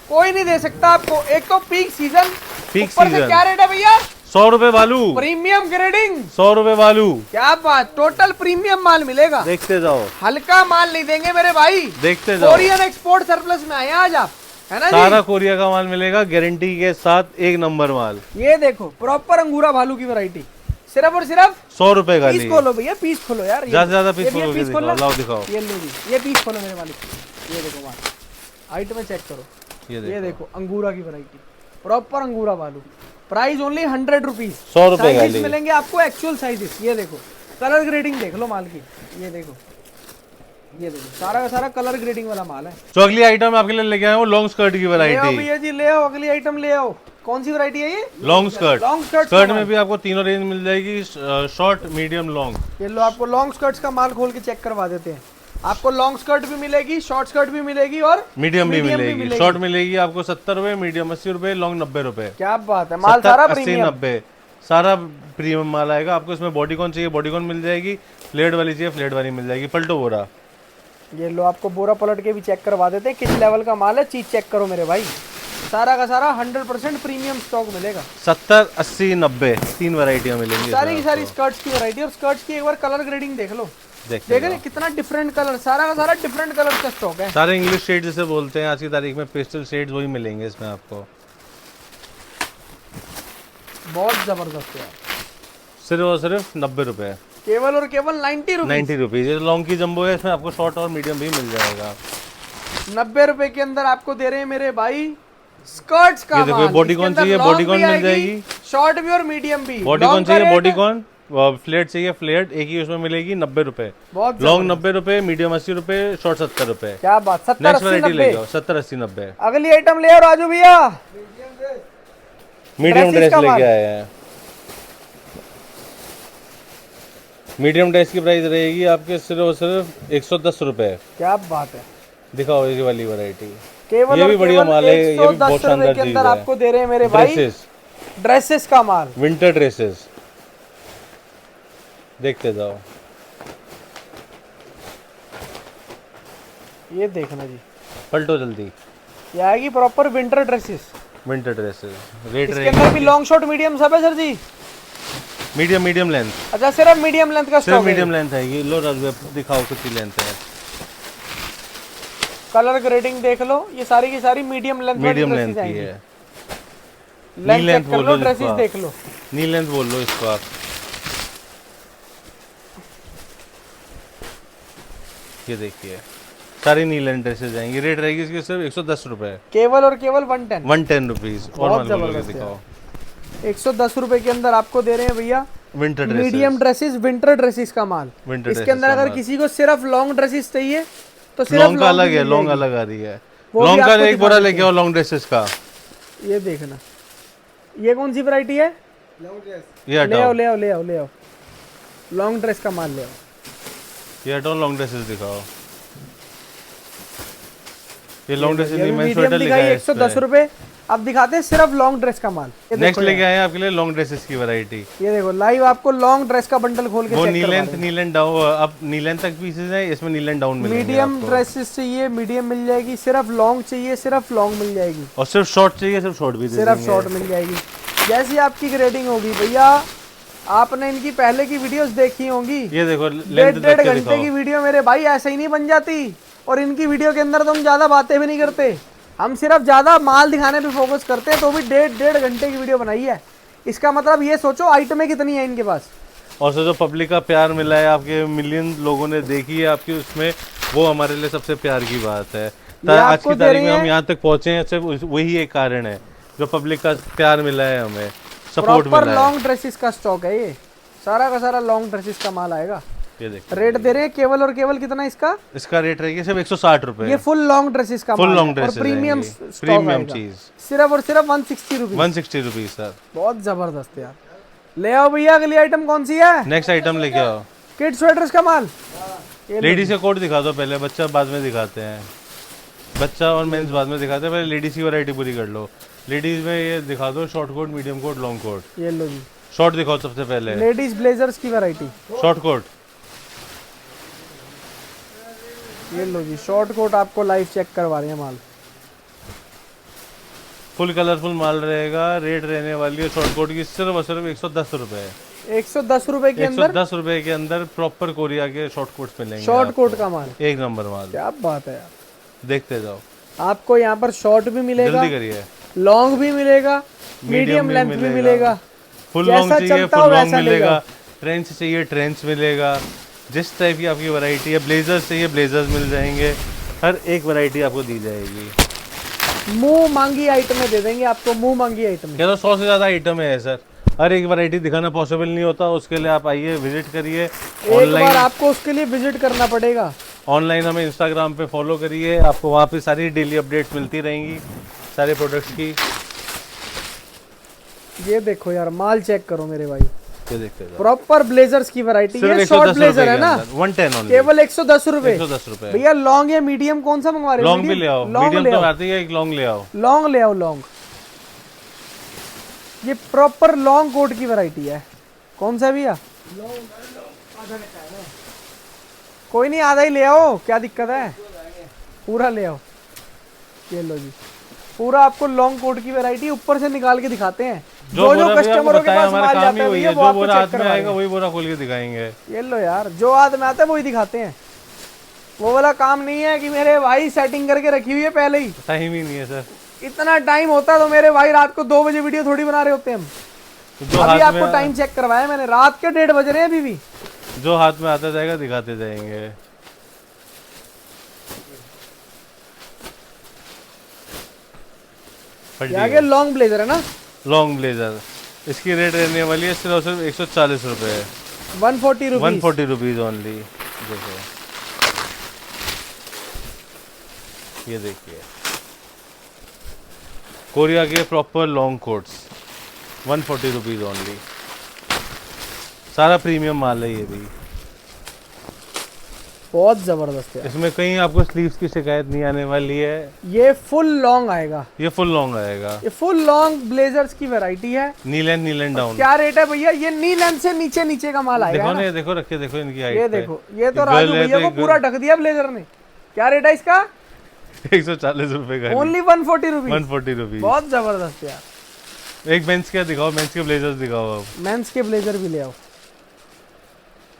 कोई नहीं दे सकता आपको। एक तो पीक सीजन, पीक ऊपर से सीजन। क्या रेट है भैया? 100 रुपए बालू, प्रीमियम ग्रेडिंग 100 रुपए बालू। क्या बात, टोटल प्रीमियम माल मिलेगा। देखते जाओ, हल्का माल नहीं देंगे मेरे भाई। देखते जाओ। कोरियन एक्सपोर्ट सरप्लस में आए हैं आज आप, है ना जी? सारा कोरिया का माल मिलेगा गारंटी के साथ, एक नंबर माल। ये देखो प्रॉपर अंगूरा भालू की वैरायटी, सिर्फ और सिर्फ 100 रुपए का। पीस खोलो भैया, पीस खोलो यार। ज्यादा से ज्यादा पीस ये भी खोलो, पीस दिखाओ, खोलो। लाओ दिखाओ। ये लो जी, ये पीस खोलो मेरे मालिक। ये देखो माल, हाइट में चेक करो। ये देखो अंगूरा की वैरायटी, प्रॉपर अंगूरा भालू। Price only 100 rupees. 100 रुपए का साइजेस मिलेंगे आपको, एक्चुअल साइजेस। ये देखो कलर ग्रेडिंग देख लो माल की। ये देखो, ये देखो सारा का सारा कलर ग्रेडिंग वाला माल है। तो अगली आइटम आपके लिए लेके आया हूँ लॉन्ग स्कर्ट की ले आओ वैरायटी। भैया जी, ले आओ अगली आइटम ले आओ। कौन सी वैरायटी है ये? Long skirt. Long skirt skirt में भी आपको तीनों रेंज मिल जाएगी, शॉर्ट, मीडियम, लॉन्ग। ये लो, आपको लॉन्ग स्कर्ट्स का माल खोल के चेक करवा देते हैं। आपको लॉन्ग स्कर्ट भी मिलेगी, शॉर्ट स्कर्ट भी मिलेगी और मीडियम भी मिलेगी। शॉर्ट मिलेगी आपको 70 रुपए, मीडियम 80 रुपए, लॉन्ग 90 रुपए। क्या बात है, माल सारा 80, प्रीमियम। 90 सारा प्रीमियम माल आएगा आपको। इसमें बॉडीकॉन चाहिए बॉडीकॉन मिल जाएगी, फ्लेट वाली चाहिए फ्लेट वाली मिल जाएगी। पलटो बोरा, ये लो आपको बोरा पलट के भी चेक करवा देते हैं किस लेवल का माल है। चीज चेक करो मेरे भाई, सारा का सारा 100% प्रीमियम स्टॉक मिलेगा। 70, 80, 90 तीन वैरायटियां मिलेंगी सारी की इसमें सारी आपको। स्कर्ट्स की वैरायटी। और स्कर्ट्स की एक बार कलर ग्रेडिंग देख लो, देखते देख जाओ। रहे कितना डिफरेंट कलर, सारा का सारा डिफरेंट कलर का स्टॉक है। सारे इंग्लिश शेड जिसे बोलते हैं आज की तारीख में, पेस्टल शेड्स वही मिलेंगे इसमें आपको। बहुत जबरदस्त है, सिर्फ और सिर्फ 90 रुपए, केवल और केवल 90 रुपीज। 90 रुपीज। ये लॉन्ग की जंबो है, इसमें आपको शॉर्ट और मीडियम भी मिल जाएगा। 90 रुपए के अंदर आपको दे रहे हैं मेरे भाई स्कर्ट्स का ये देखो, माल। बॉडीकॉन चाहिए बॉडीकॉन मिल जाएगी, शॉर्ट भी और मीडियम भी। बॉडीकॉन लॉन्ग का चाहिए रेट बॉडीकॉन, फ्लेट चाहिए फ्लेट, एक ही उसमें मिलेगी 90 रुपए। बहुत लॉन्ग 90 रुपए, मीडियम 80 रुपए, शॉर्ट 70 रुपए। क्या बात, 70 नेक्स्ट 80 वैरायटी ले 90। जाओ, 70, 80, 90। अगली आइटम ले आओ राजू भैया। मीडियम Dresses ड्रेस का लेके माल। आए हैं। मीडियम ड्रेस की प्राइस रहेगी आपके सिर्फ और सिर्फ 110 रुपए। क्या बात है, दिखाओ ये वाली वैरायटी, केवल ये और भी बढ़िया केवल माल है, ये भी बहुत 110 शानदार रुपए के चीज अंदर है। आपको दे रहे हैं मेरे भाई ड्रेसेस, ड्रेसेस का माल। विंटर ड्रेसेस, देखते जाओ। ये देखना जी, पलटो जल्दी, ये आएगी proper winter dresses. Winter dresses rate इसके अंदर भी लॉन्ग शॉर्ट मीडियम सब है सर जी। मीडियम लेंथ, अच्छा सिर्फ मीडियम लेंथ का सिर्फ स्टॉक है। मीडियम लेंथ है ये। लो राजू दिखाओ कितनी लेंथ है। कलर ग्रेडिंग देख लो, ये सारी की सारी मीडियम लेंथ मीडियम लेंथ की है। लेंथ लेंथ चेक कर लो, बोलो ड्रेसेस इसको देख लो। नी लेंथ बोल लो इसको आप। ये देखिए सारी नी लेंथ ड्रेसेस आएंगी। रेट रहेगी इसकी सिर्फ 110 रुपए, केवल और केवल 110 110 रुपीज। और बहुत माल खोल के जबरदस्त है। दिखाओ। 110 रुपए के अंदर आपको दे रहे हैं भैया winter dresses, medium dresses, winter dresses का माल। विंटर इसके अंदर अगर किसी को सिर्फ लॉन्ग ड्रेसेस चाहिए तो सिर्फ लॉन्ग का अलग भी है, मिल लॉन्ग जाएगी। अलग आ रही है। वो भी लॉन्ग का आपको एक दिखा बोरा देते लेके आओ लॉन्ग ड्रेसेस का। ये देखना, ये कौन सी वैरायटी है? ये ले आओ हटाओ, ले आओ ले आओ ले आओ, लॉन्ग ड्रेस का माल ले आओ। ये हटाओ, लॉन्ग ड्रेसेस दिखाओ। ये लॉन्ग ड्रेसेस ये नहीं, भी मैं मीडियम स्वेटर लिखा दिखाई है 110 रुपए। अब दिखाते हैं सिर्फ लॉन्ग ड्रेस का माल। ये नेक्स्ट देखो लेके आए हैं आपके लिए लॉन्ग ड्रेसेस की वैरायटी। ये देखो लाइव आपको लॉन्ग ड्रेस का बंडल खोल के वो चेक नी करवा लेंथ, रहे हैं। नी लेंथ डाउन, अब नी लेंथ तक पीसेस हैं, इसमें नी लेंथ डाउन मिलेंगे मीडियम आपको। ड्रेसेस चाहिए मीडियम मिल जाएगी, सिर्फ लॉन्ग चाहिए सिर्फ लॉन्ग मिल जाएगी, और सिर्फ शॉर्ट चाहिए सिर्फ शॉर्ट भी दे सिर्फ देंगे। शॉर्ट मिल जाएगी। जैसी आपकी ग्रेडिंग होगी भैया, आपने इनकी पहले की वीडियोस देखी होंगी। ये देखो डेढ़ लेंथ डेढ़ तक के घंटे की दिखाओ। वीडियो मेरे भाई ऐसे ही नहीं बन जाती। और इनकी वीडियो के अंदर तो हम ज्यादा बातें भी नहीं करते, हम सिर्फ ज्यादा माल दिखाने पे फोकस करते हैं, तो भी डेढ़ डेढ़ घंटे की वीडियो बनाई है। इसका मतलब ये सोचो आइटमें कितनी है इनके पास। और सर जो पब्लिक का प्यार मिला है, आपके मिलियन लोगों ने देखी है आपकी, उसमें वो हमारे लिए सबसे प्यार की बात है। आज आपको की दे तारीख रही में हम हैं। यहाँ तक पहुंचे हैं सिर्फ वही एक कारण है, जो पब्लिक का प्यार मिला है, हमें सपोर्ट प्रॉपर मिला है। लॉन्ग ड्रेसेस का स्टॉक है ये, सारा का सारा लॉन्ग ड्रेसेस का माल आएगा। ये देखिए रेट दे रहे हैं केवल और केवल कितना इसका? इसका रेट रहेगी सिर्फ 160 रुपए। ये फुल लॉन्ग ड्रेसेस का फुल माल लॉन्ग है, और ड्रेसेस प्रीमियम आएंगी, स्टॉक प्रीमियम आएगा। चीज। सिर्फ और सिर्फ 160 रुपीज। 160 rupees sir. बहुत जबरदस्त यार। ले आओ भैया, अगली आइटम कौन सी है? नेक्स्ट आइटम लेके आओ। किड स्वेटर्स का माल। ये लेडीज का कोट दिखा दो पहले, बच्चा बाद में दिखाते हैं। बच्चा और मेंस बाद में दिखाते हैं, पहले लेडीज की वैरायटी पूरी कर लो। लेडीज में ये दिखा दो, short coat, medium coat, long coat. ये लो जी, शॉर्ट दिखाओ सबसे पहले। लेडीज ब्लेजर्स की वैरायटी। शॉर्ट कोट, ये लो जी, शॉर्ट कोट आपको लाइव चेक करवा रहे हैं माल। फुल कलरफुल माल रहेगा। रेट रहने वाली है शॉर्ट कोट की सिर्फ और सिर्फ 110 रुपए। 110 रुपए के अंदर 110 रुपए के अंदर प्रॉपर कोरिया के शॉर्ट कोट्स मिलेंगे। शॉर्ट आपको। कोट का माल। एक नंबर माल, क्या बात है यार। देखते जाओ, आपको यहाँ पर शॉर्ट भी मिलेगा, जल्दी करिए। लॉन्ग भी मिलेगा, मीडियम भी लेंथ भी मिलेगा। फुल जैसा लॉन्ग चाहिए चलता हो फुल लॉन्ग वैसा ले मिलेगा, जाओ। ट्रेंच चाहिए ट्रेंच मिलेगा। जिस टाइप की आपकी वैरायटी है, ब्लेजर्स चाहिए ब्लेजर्स मिल जाएंगे। हर एक वैरायटी आपको दी जाएगी। मुंह मांगी आइटमें दे देंगे आपको, मुंह मांगी आइटमें। क्या तो 100 से ज़्यादा आइटम है सर, हर एक वैरायटी दिखाना पॉसिबल नहीं होता। उसके लिए आप आइए, विजिट करिए एक बार ऑनलाइन। आपको उसके लिए विजिट करना पड़ेगा। ऑनलाइन हमें इंस्टाग्राम पे फॉलो करिए, आपको वहाँ पे सारी डेली अपडेट्स मिलती रहेंगी सारे प्रोडक्ट्स की। ये देखो यार, माल चेक करो मेरे भाई, ये देखते जाओ। प्रॉपर ब्लेजर्स की वैरायटी। सिर्फ ये 110 शॉर्ट ब्लेजर है ना, 110 ओनली, केवल 110 रुपए। 110 रुपए। भैया लॉन्ग या मीडियम कौन सा मंगवा रहे हो? लॉन्ग भी ले आओ, लॉन्ग मीडियम ले तो आओ, आती है, एक लॉन्ग ले आओ। लॉन्ग ले आओ, लॉन्ग। ये प्रॉपर लॉन्ग कोट की वैरायटी है। कौन सा भैया? कोई नहीं, आधा ही ले आओ, क्या दिक्कत है, पूरा ले आओ। ये लो जी, पूरा आपको लॉन्ग कोट की वैरायटी ऊपर से निकाल के दिखाते हैं। जो बोरा भैया कस्टमरों के बताया, पास हमारा माल काम जाता ही है वही भैया, है, वो जो आपको बोरा चेक हाथ में करवा आएगा रहे हैं। वही बोरा खोल के दिखाएंगे। ये लो यार, जो हाथ में आता है वही दिखाते हैं। वो वाला काम नहीं है कि मेरे भाई सेटिंग करके रखी हुई है पहले ही। टाइम ही नहीं है सर। इतना टाइम होता तो मेरे भाई रात को 2 बजे वीडियो थोड़ी बना रहे होते हम। जो अभी हाथ आपको में टाइम चेक करवाया मैंने, रात के 1:30 बज रहे हैं अभी भी। जो हाथ में आता जाएगा दिखाते जाएंगे। ये आगे लॉन्ग ब्लेजर है ना, लॉन्ग ब्लेजर, इसकी रेट रहने वाली है सिर्फ और सिर्फ 140 रुपए। 140 रुपीज। 140 rupees only. देखो ये देखिए, कोरिया के proper long quotes 140 rupees only. सारा प्रीमियम माल है ये भी। बहुत जबरदस्त है। इसमें कहीं आपको स्लीव्स की शिकायत नहीं आने वाली है। ये फुल लॉन्ग आएगा, ये फुल लॉन्ग आएगा। ये फुल लॉन्ग ब्लेजर्स की वैरायटी है। नी लेंथ डाउन। क्या रेट है भैया? ये नी लेंथ से नीचे नीचे का माल आएगा देखो ना? ना, ये देखो रखे, देखो इनकी हाइट ये पे। देखो, ये तो गर्ल राजू है भैया तो को एक पूरा ढक दिया ब्लेजर ने। क्या रेट है इसका? 140 रुपए का, ओनली 140 रुपीज, 140 रुपीज। बहुत जबरदस्त यार। एक मेंस का दिखाओ, मेंस के ब्लेजर्स दिखाओ अब। मेंस के ब्लेजर भी ले आओ।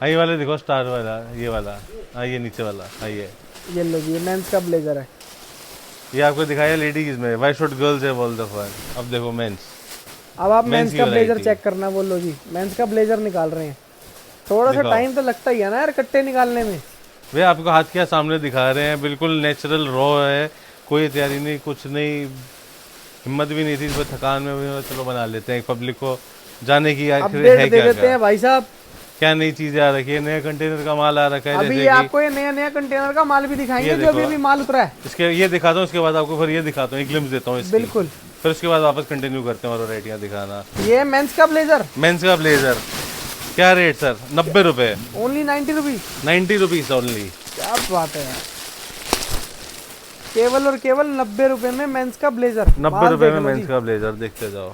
हाँ ये वाले दिखाओ, स्टार वाला, ये वाला, हाँ ये नीचे वाला, हाँ ये लो जी, ये मेंस का ब्लेजर है। ये आपको दिखाया लेडीज में, why should girls have all the fun. अब देखो मेंस। अब आप Men's मेंस की का ब्लेजर variety। चेक करना, बोलो जी, मेंस का ब्लेजर निकाल रहे हैं। थोड़ा सा दिखाओ। टाइम तो लगता ही है ना यार कट्टे निकालने में। वे आपको हाथ के सामने दिखा रहे हैं, बिल्कुल नेचुरल रॉ है, कोई तैयारी नहीं, कुछ नहीं, हिम्मत भी नहीं थी इस पर, थकान में भी चलो बना लेते हैं, पब्लिक को जाने की आखिर अपडेट है दे क्या देते हैं भाई साहब। क्या नई चीजें आ रखी है, नए कंटेनर का माल आ रखा है, अभी जैसे ये कि आपको ये नया नया कंटेनर का माल भी दिखाएंगे ये जो अभी देखो। अभी माल उतरा है। इसके ये दिखाता हूँ, उसके बाद आपको फिर ये दिखाता हूँ, एक ग्लिम्स देता हूँ इसकी। बिल्कुल। फिर उसके बाद वापस कंटिन्यू करते हैं और वैरायटियाँ दिखाना। ये मेंस का ब्लेजर मेंस का ब्लेजर क्या रेट सर? 90 रुपए, ओनली 90 रुपीज। 90 rupees only. क्या बात है यार, केवल और केवल 90 रुपए में मेंस का ब्लेजर। 90 रुपए में मेंस का ब्लेजर, देखते जाओ,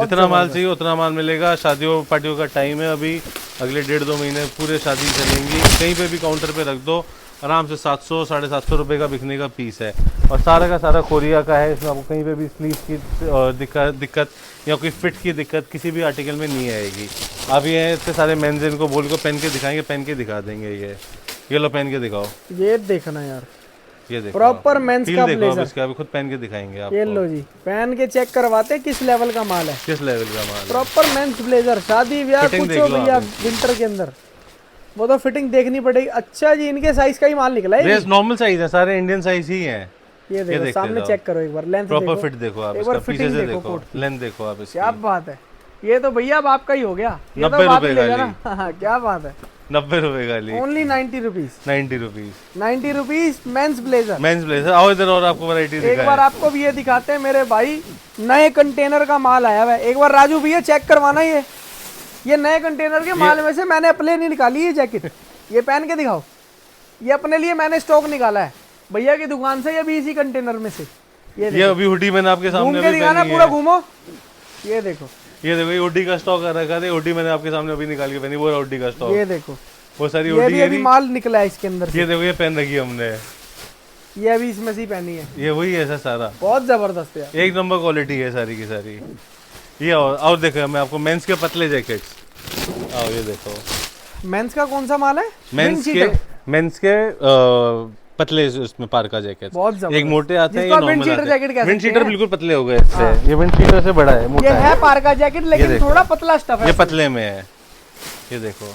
जितना माल चाहिए उतना माल मिलेगा। शादियों पार्टियों का टाइम है अभी, अगले 1.5-2 महीने पूरे शादी चलेंगी, कहीं पे भी काउंटर पे रख दो, आराम से 700-750 रुपए का बिकने का पीस है। और सारा का सारा कोरिया का है, इसमें आपको कहीं पे भी स्लीव की दिक्कत या कोई फिट की दिक्कत किसी भी आर्टिकल में नहीं आएगी। अब ये इतने सारे मेंस, इनको बोल को पहन के दिखाएंगे, पहन के दिखा देंगे। ये लो पहन के दिखाओ, ये देखना यार, ये देखो प्रॉपर मेंस फील का देखो, अब ब्लेजर। इसका अभी खुद पहन के दिखाएंगे आपको। ये लो जी, पहन के चेक करवाते हैं किस लेवल का माल है। किस लेवल का माल है। प्रॉपर मेंस ब्लेजर, शादी ब्याह Fitting कुछ देख हो लो भैया आप। विंटर के अंदर, वो तो फिटिंग देखनी पड़ेगी। अच्छा जी, इनके साइज का ही माल निकला है। ये नॉर्मल साइज है, सारे इंडियन साइज ही हैं। ये देखो देखते सामने जाओ। चेक करो एक बार, लेंथ प्रॉपर देखो, फिट देखो आप एक इसका, बार पीछे फिटिंग से देखो देखो, कोट की। लेंथ देखो आप इसकी। क्या बात है, ये तो भैया अब आपका ही हो गया, ये 90 तो आप ही रुपए लेगा का ना। हाँ, क्या बात है, 90 रुपए का ली, only 90 rupees. 90 rupees 90 rupees men's blazer. Men's blazer. आओ इधर और आपको वैरायटी एक दिखाएं। बार आपको भी ये दिखाते हैं मेरे भाई, नए कंटेनर का माल आया हुआ है। एक बार राजू भैया चेक करवाना, ये नए कंटेनर के माल में से मैंने अपने नहीं निकाली ये जैकेट, ये पहन के दिखाओ। ये अपने लिए मैंने स्टॉक निकाला है भैया की दुकान से, ये भी इसी कंटेनर में से। ये अभी हुडी मैंने आपके घूम सामने के अभी दिखाना, पहनी पूरा है। घूमो। ये देखो, ये देखो, ये हुडी का स्टॉक आ रखा है, हुडी मैंने आपके सामने अभी निकाल के पहनी, वो हुडी का स्टॉक, ये देखो, वो सारी ये हुडी भी है। अभी माल निकला है इसके अंदर से। ये देखो, ये पहन रखी है हमने, ये अभी इसमें से ही पहनी है। ये वही है ऐसा सारा, बहुत जबरदस्त है। एक नंबर क्वालिटी है सारी की सारी। ये और देखो, मैं आपको मेंस के पतले जैकेट्स, आओ ये देखो, मेंस का कौन सा माल है? मेंस के पतले उसमें पार्का जैकेट, बहुत एक जबरदस्त। मोटे आते हैं, जिसको ये आप नॉर्मल विंड शीटर आते जैकेट कह हैं। विंड सकते शीटर हैं। बिल्कुल पतले हो गए इससे, ये विंड शीटर से बड़ा है, मोटा ये है पार्का जैकेट, लेकिन देखो। थोड़ा पतला स्टफ है। ये पतले में है। ये देखो,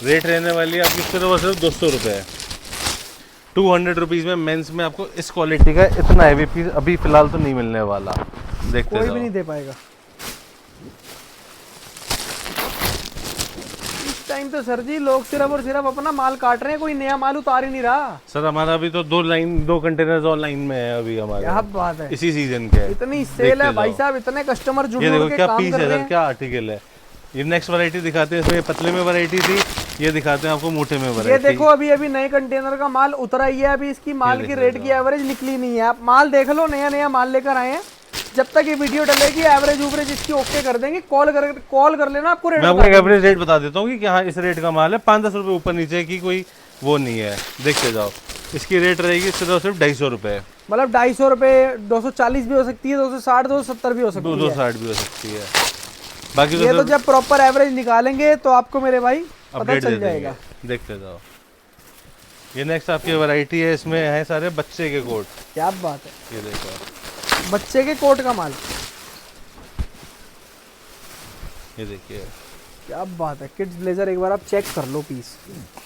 रेट रहने वाली है आपकी सिर्फ और सिर्फ 200 रुपये, 200 रुपीज में मेंस में आपको इस क्वालिटी का इतना हैवी पीस अभी फिलहाल तो नहीं मिलने वाला, देखते कोई जाओ। भी नहीं दे पाएगा इस टाइम तो। सर जी, लोग सिर्फ और सिर्फ अपना माल काट रहे हैं, कोई नया माल उतार ही नहीं रहा। सर हमारा अभी तो 2 कंटेनर्स ऑनलाइन में है अभी हमारे, क्या बात है, इसी सीजन के। इतनी सेल है भाई साहब, इतने कस्टमर जुड़ ये जुड़ देखो के क्या काम पीस कर है रहे सर, हैं। क्या आर्टिकल है। ये नेक्स्ट वैरायटी दिखाते हैं, इसमें ये पतले में वैरायटी थी, ये दिखाते हैं आपको मोटे में ये वैरायटी। देखो, अभी अभी नए कंटेनर का माल उतरा ही है, अभी इसकी माल की रेट की एवरेज निकली नहीं है। आप माल देख लो, नया नया माल लेकर आए हैं। जब तक ये वीडियो डलेगी एवरेज उवरेज इसकी ओके कर देंगे। कॉल कर लेना, आपको रेट मैं आपको एक एवरेज रेट बता देता हूँ कि हाँ इस रेट का माल है, 5-10 रुपये ऊपर नीचे की कोई वो नहीं है, देखते जाओ। इसकी रेट रहेगी सिर्फ 250 रुपये, मतलब 250 रुपए, 240 भी हो सकती है, 260, 270 भी हो सकती है, 260 भी हो सकती है। बाकी ये तो जब प्रॉपर एवरेज निकालेंगे तो आपको मेरे भाई पता अपडेट दे चल देंगे, जाएगा। देखते जाओ। ये नेक्स्ट आपकी वैरायटी है, इसमें है सारे बच्चे के कोट, क्या बात है, ये देखो बच्चे के कोट का माल, ये देखिए, क्या बात है। किड्स ब्लेजर एक बार आप चेक कर लो पीस,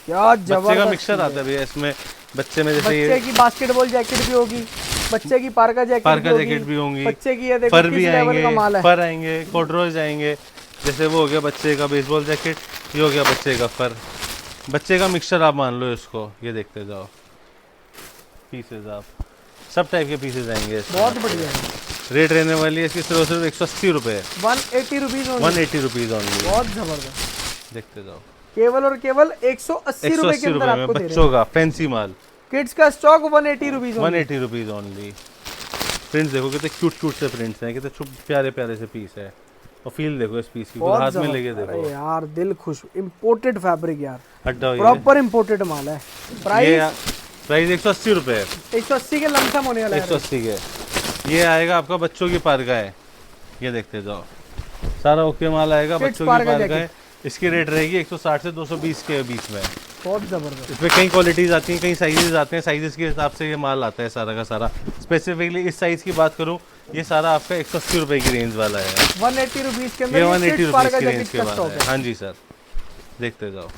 क्या बच्चे का जबरदस्त मिक्सचर आता है भैया इसमें। बच्चे में जैसे बच्चे ये की बास्केटबॉल जैकेट भी होगी, बच्चे की पार्का जैकेट भी होंगी, बच्चे की ये देखो फर किस भी लेवल का माल आएंगे, है। फर आएंगे, कॉर्डरोज आएंगे। जैसे वो हो गया बच्चे का बेसबॉल जैकेट, ये हो गया बच्चे का फर, बच्चे का मिक्सचर आप मान लो इसको। ये देखते जाओ पीसेज, आप सब टाइप के पीसेज आएंगे इसमें। बहुत बढ़िया है। रेट रहने वाली है इसकी सिर्फ 180 रुपये, 180 रुपीज, 180 रुपीज ओनली, बहुत जबरदस्त। देखते जाओ। केवल और केवल 180 रुपए के 180 अंदर रुपये में आपको दे रहे बच्चों का फैंसी माल, हैं। किड्स का stock 180 rupees, 180 rupees only. Prints देखो कितने क्यूट से प्रिंट्स हैं, कितने प्यारे प्यारे से पीस है। और फील देखो इस पीस की, बहुत हाथ में जबरदस्त। लेके अरे देखो, यार दिल खुश। इंपोर्टेड फैब्रिक यार, हटाओ ये। प्रॉपर इंपोर्टेड माल है। ये प्राइस प्राइस 180 रुपए है। 180 के लमसम होने वाला है। 180 के ये आएगा आपका बच्चों की पार्का है, ये देखते जाओ, सारा ओके माल आएगा, Kids बच्चों की पार्का पार्का है। जैकेट। इसकी रेट रहेगी 160 से 220 के बीच में। बहुत जबरदस्त। इसमें कई क्वालिटीज आती हैं, कई साइजेस आते हैं, साइजेस के हिसाब से ये माल आता है सारा का सारा। स्पेसिफिकली इस साइज की बात करूं, ये सारा आपका 180 रुपए की रेंज वाला है। 180 रुपीज के अंदर ये ये 180 किड्स रुपीज पार्का की रेंज जैकेट के का बाद स्टॉक है। है। हाँ जी सर, देखते जाओ,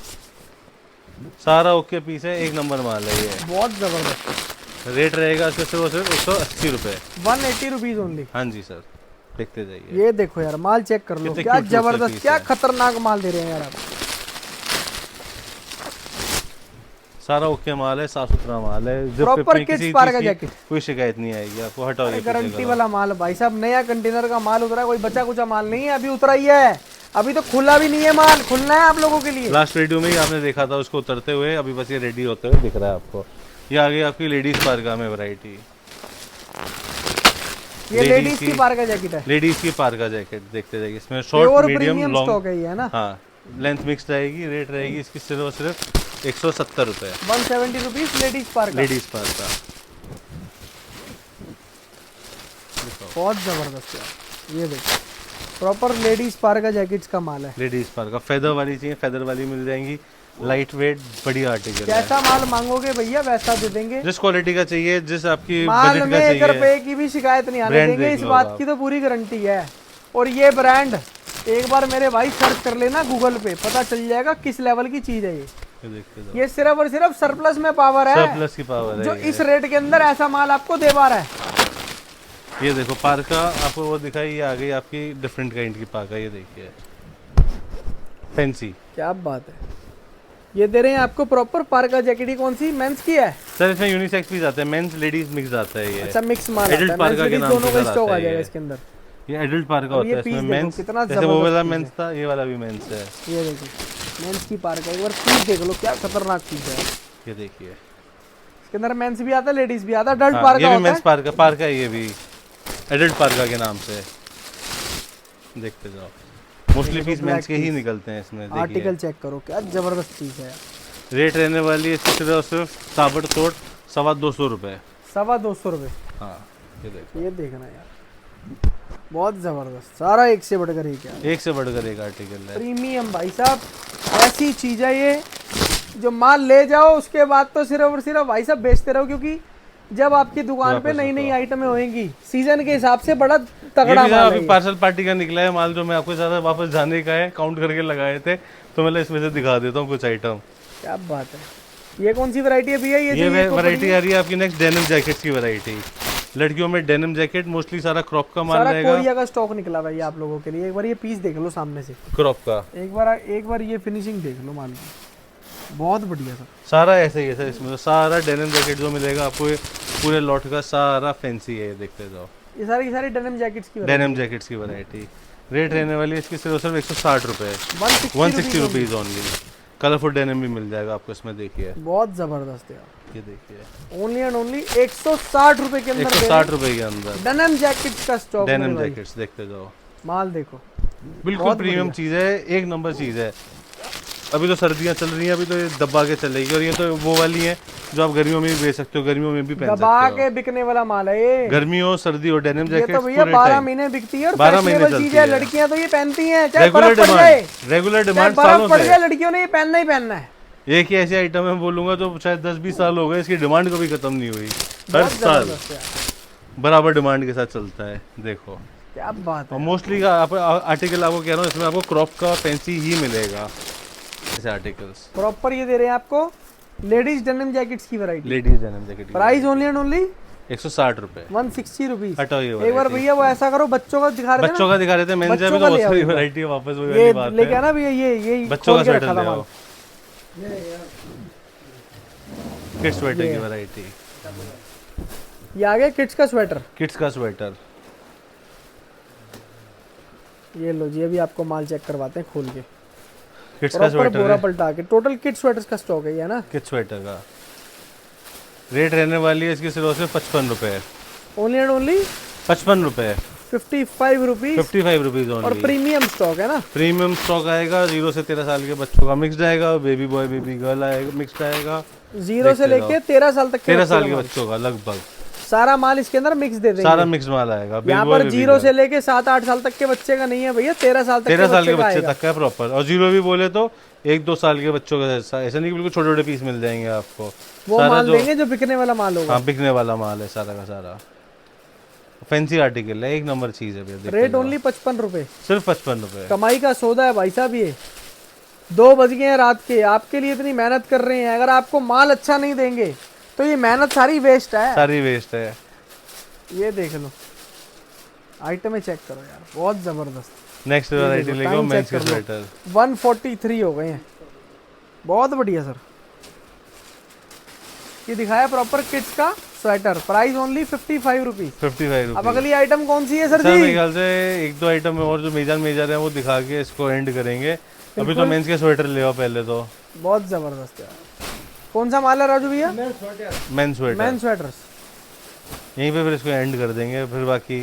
सारा ओके पीस है, एक नंबर माल है ये। बहुत जबरदस्त। रेट रहेगा इसका सिर्फ 180 रुपए। 180 रुपीज ओनली। हाँ जी सर, देखते जाइए। ये देखो यार, माल चेक कर लो, कितने क्या cute cute से जबरदस्त, पीस क्या है। खतरनाक माल दे रहे हैं यार आप। सारा ओके माल है, साफ सुथरा माल है। जब Proper अपने kids किसी पार्का चीज़ की जैकेट। कोई शिकायत नहीं आएगी आपको। हटाओ ये गारंटी पीछे वाला माल भाई साहब, नया कंटेनर का माल उतरा है, कोई बचा कुचा माल नहीं है, अभी उतरा ही है, अभी तो खुला भी नहीं है माल, खुलना है आप लोगों के लिए। लास्ट वीडियो में ही आपने देखा था उसको उतरते हुए, अभी बस ये रेडी होते हुए दिख रहा है आपको। ये आ गई आपकी लेडीज पार्का में वैरायटी। ये लेडीज की पार्का जैकेट है। लेडीज की पार्का जैकेट देखते जाइए, इसमें short pure medium premium long, stock है ये, है ना। हाँ लेंथ मिक्स रहेगी। रेट रहेगी इसकी सिर्फ और सिर्फ 170 रुपए। 170 रुपीज लेडीज पार्का। लेडीज पार्का बहुत जबरदस्त यार, ये देखो प्रॉपर लेडीज पार्का जैकेट्स का माल है। लेडीज पार्का फेदर वाली चाहिए, फेदर वाली मिल जाएंगी। लाइट वेट बढ़िया आर्टिकल है। कैसा माल मांगोगे भैया वैसा दे देंगे। जिस क्वालिटी का चाहिए, जिस आपकी माल बजट में का 1 चाहिए। रुपए की भी शिकायत नहीं आने ब्रांड देंगे, देख इस लो बात आप। की तो पूरी गारंटी है। और ये ब्रांड एक बार मेरे भाई सर्च कर लेना गूगल पे, पता चल जाएगा किस लेवल की चीज है ये। ये देखते जाओ, ये सिर्फ और सिर्फ सरप्लस में पावर है, सरप्लस की पावर जो है ये। इस रेट के अंदर ऐसा माल आपको दे पा रहा है। ये देखो पार्का आपको वो दिखाई, ये आ गई आपकी डिफरेंट काइंड की पार्का। ये देखिए फैंसी। क्या बात है, ये दे रहे हैं आपको प्रॉपर पार्का जैकेट। कौन सी मेंस की है? सर इसमें यूनिसेक्स पीस आता है, मेंस लेडीज मिक्स आता है ये। अच्छा मिक्स माल आता Adult है, पार्का मेंस के लेडीज नाम दोनों से का सर स्टॉक आता आ है जाएगा ये। इसके अंदर। ये एडल्ट पार्का अब ये होता है, पीस इसमें देखो, मेंस, कितना जैसे वो वाला जबरदस्त मेंस था, ये वाला भी मेंस है। ये देखो मेंस की पार्का, एक बार पीस देख लो, क्या खतरनाक पीस है। ये देखिए, इसके अंदर मेंस भी आता है, लेडीज भी आता है, अडल्ट हाँ, पार्का ये भी होता मेंस है। पार्का पार्का है, ये भी एडल्ट पार्का के नाम से। देखते जाओ, मोस्टली पीस मेंस के ही निकलते हैं इसमें। देखिए आर्टिकल चेक करो, क्या जबरदस्त पीस है। रेट रहने वाली है इसकी सिर्फ और सिर्फ ताबड़तोड़ 225 रुपए। 225 रुपए। हाँ ये देखो, ये देखना यार, बहुत जबरदस्त, सारा एक से बढ़कर एक है, एक से बढ़कर एक आर्टिकल है। प्रीमियम भाई साहब, ऐसी चीज है ये जो माल ले जाओ उसके बाद तो सिर्फ और सिर्फ भाई साहब बेचते रहो, क्योंकि जब आपकी दुकान पे नई नई आइटमें होंगी सीजन के हिसाब से बड़ा तगड़ा माल है अभी ये। पार्सल पार्टी का निकला है माल, जो मैं आपको ज्यादा वापस जाने का है, काउंट करके लगाए थे, तो मैं इसमें से दिखा देता हूँ कुछ आइटम। क्या बात है, ये कौन सी वैरायटी है भैया? ये वैरायटी आ रही है आपकी नेक्स्ट डेनिम जैकेट्स की वैरायटी। लड़कियों में डेनिम जैकेट मोस्टली सारा क्रॉप का माल सारा रहेगा। कोरिया का स्टॉक निकला भाई आप लोगों के लिए। एक बार ये पीस देख लो सामने से, क्रॉप का एक बार ये फिनिशिंग देख लो माल की, बहुत बढ़िया सर। सारा ऐसे ही है सर, इसमें तो सारा डेनिम जैकेट जो मिलेगा आपको, ये पूरे लॉट का सारा फैंसी है। देखते जाओ, ये सारी की सारी डेनिम जैकेट्स की डेनिम जैकेट्स की वैरायटी। रेट रहने वाली है इसकी सिर्फ 160 रुपए, 160 रुपीज ओनली। कलरफुल डेनिम भी मिल जाएगा आपको इसमें। देखिए बहुत जबरदस्त है, ये देखिए ओनली एंड ओनली 160 रुपए के अंदर 160 रुपए के अंदर डेनिम जैकेट्स का स्टॉक। डेनिम जैकेट्स देखते जाओ, माल देखो, बिल्कुल प्रीमियम चीज है, एक नंबर चीज है। अभी तो सर्दियां चल रही हैं, अभी तो ये दबा के चलेगी, और ये तो वो वाली है जो आप गर्मियों में भी बेच सकते हो, गर्मियों में भी पहन दबा सकते के बिकने वाला माल है ये। हो। गर्मी हो सर्दी हो, डेनिम ये जैकेट तो भैया 12 महीने बिकती है और 12 महीने फैशनेबल चीज चलती है, है। लड़कियां तो ये पहनती हैं, चाहे रेगुलर बर्फ पड़ जाए, डिमांड, रेगुलर चाहे डिमांड बर्फ सालों पड़ से जाए, लड़कियों ने ये पहनना ही पहनना है। एक ही ऐसी आइटम है बोलूंगा तो शायद 10-20 साल हो गए, इसकी डिमांड कभी खत्म नहीं हुई। हर बहुत साल जबरदस्त है। बराबर डिमांड के साथ चलता है। देखो, क्या बात और है, मोस्टली का आर्टिकल आपको कह रहा हूँ, इसमें आपको क्रॉप का फैंसी ही मिलेगा ऐसे आर्टिकल्स। प्रॉपर ये दे रहे हैं आपको लेडीज डेनिम जैकेट्स की variety. Ladies denim jacket price only and only 160 रुपए, 160 रुपीज। हटाओ ये एक बार भैया वो ऐसा करो, बच्चों का दिखा रहे थे बच्चों का दिखा रहे थे, मेंस बच्चों में का तो बहुत ले आओ सारी एक बार। वैरायटी है, वापस वही ये वाली बात लेके है। आना भैया, ये बच्चों का खोल के स्वेटर रखा ले था आओ, माल। किड्स स्वेटर की वैरायटी, ये आ गया किड्स का स्वेटर। किड्स का स्वेटर। ये लो जी, अभी आपको माल चेक करवाते हैं खोल के, किड्स का प्रॉपर स्वेटर बोरा है, पलटा के। टोटल किड्स स्वेटर्स का स्टॉक है ये, है ना। किड्स स्वेटर का रेट रहने वाली है इसकी सिर्फ 55 रुपए, ओनली एंड ओनली 55 रुपए, 55 रुपीज। 55 रुपीज और ओनली। प्रीमियम स्टॉक है ना। प्रीमियम स्टॉक आएगा, 0 से 13 साल के बच्चों का मिक्स्ड आएगा, बेबी बॉय बेबी गर्ल आएगा मिक्स्ड आएगा, 0 से लेके 13 साल तक के 13 बच्चे साल का के माल। बच्चों का लगभग सारा माल इसके अंदर मिक्स दे देंगे। सारा मिक्स माल आएगा। यहाँ बिल्कुल पर 0 से लेके 7-8 साल तक के बच्चे का नहीं है भैया, 13 साल तक 13 साल के का बच्चे आएगा। तक का प्रॉपर। और 0 भी बोले तो 1-2 साल के बच्चों का ऐसा नहीं कि बिल्कुल छोटे छोटे पीस मिल जाएंगे आपको। वो माल देंगे जो बिकने वाला माल होगा। हाँ, बिकने वाला माल है सारा का सारा। फैंसी आर्टिकल है, एक नंबर चीज है भैया। रेट ओनली 55 रुपए, सिर्फ 55 रुपए। कमाई का सौदा है भाई साहब। ये 2 बज गए हैं रात के, आपके लिए इतनी मेहनत कर रहे हैं, अगर आपको माल अच्छा नहीं देंगे तो ये मेहनत सारी वेस्ट है। सारी वेस्ट है। ये देख लो, आइटम चेक करो यार, बहुत जबरदस्त। नेक्स्ट वैरायटी ले लो, टाइम मेंस चेक के कर लो। स्वेटर। 143 हो गए हैं, बहुत बढ़िया सर। ये दिखाया प्रॉपर किड्स का स्वेटर, प्राइस ओनली 55 रुपीज। 55 अब रुपीज। अगली आइटम कौन सी है सर सर मेरे जी? ख्याल से 1-2 आइटम और जो मेजर है वो दिखा के इसको एंड करेंगे। अभी तो मेंस के स्वेटर ले आओ पहले तो। बहुत जबरदस्त यार। कौन सा माल है राजू भैया? Men's sweater. Man sweaters. यहीं पे फिर इसको एंड कर देंगे, फिर बाकी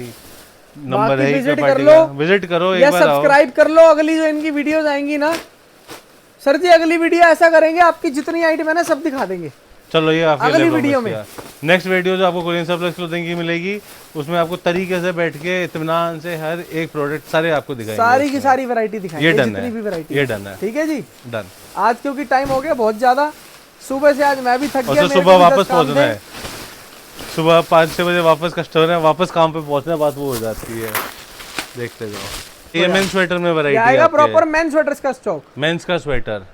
नंबर है ही विजिट कर पार्टी लो का। विजिट करो या एक बार आओ। सब्सक्राइब कर लो। अगली जो इनकी वीडियोस आएंगी ना सर जी, अगली वीडियो ऐसा करेंगे आपकी जितनी आइटम है ना सब दिखा देंगे। चलो ये आपके अगली लिए वीडियो promise किया। नेक्स्ट वीडियो जो आपको कोरियन सरप्लस क्लोथिंग की मिलेगी, उसमें आपको तरीके से बैठ के इत्मीनान से हर एक प्रोडक्ट सारे आपको दिखाएंगे। सारी की सारी वैरायटी दिखाएंगे, ये डन जितनी है, भी वैरायटी। ये डन है, ठीक है जी, डन। आज क्योंकि टाइम हो गया बहुत ज्यादा, सुबह से आज मैं भी थक और गया। तो मेरे सुबह को भी वापस 10 काम पहुंचना थे। है। सुबह 5-6 बजे वापस कस्टमर है, वापस काम पे पहुंचना, बात वो हो जाती है। देखते जाओ। ये मेंस स्वेटर में ये वैरायटी आएगा प्रॉपर मेन स्वेटर्स का स्टॉक। मेंस का स्वेटर।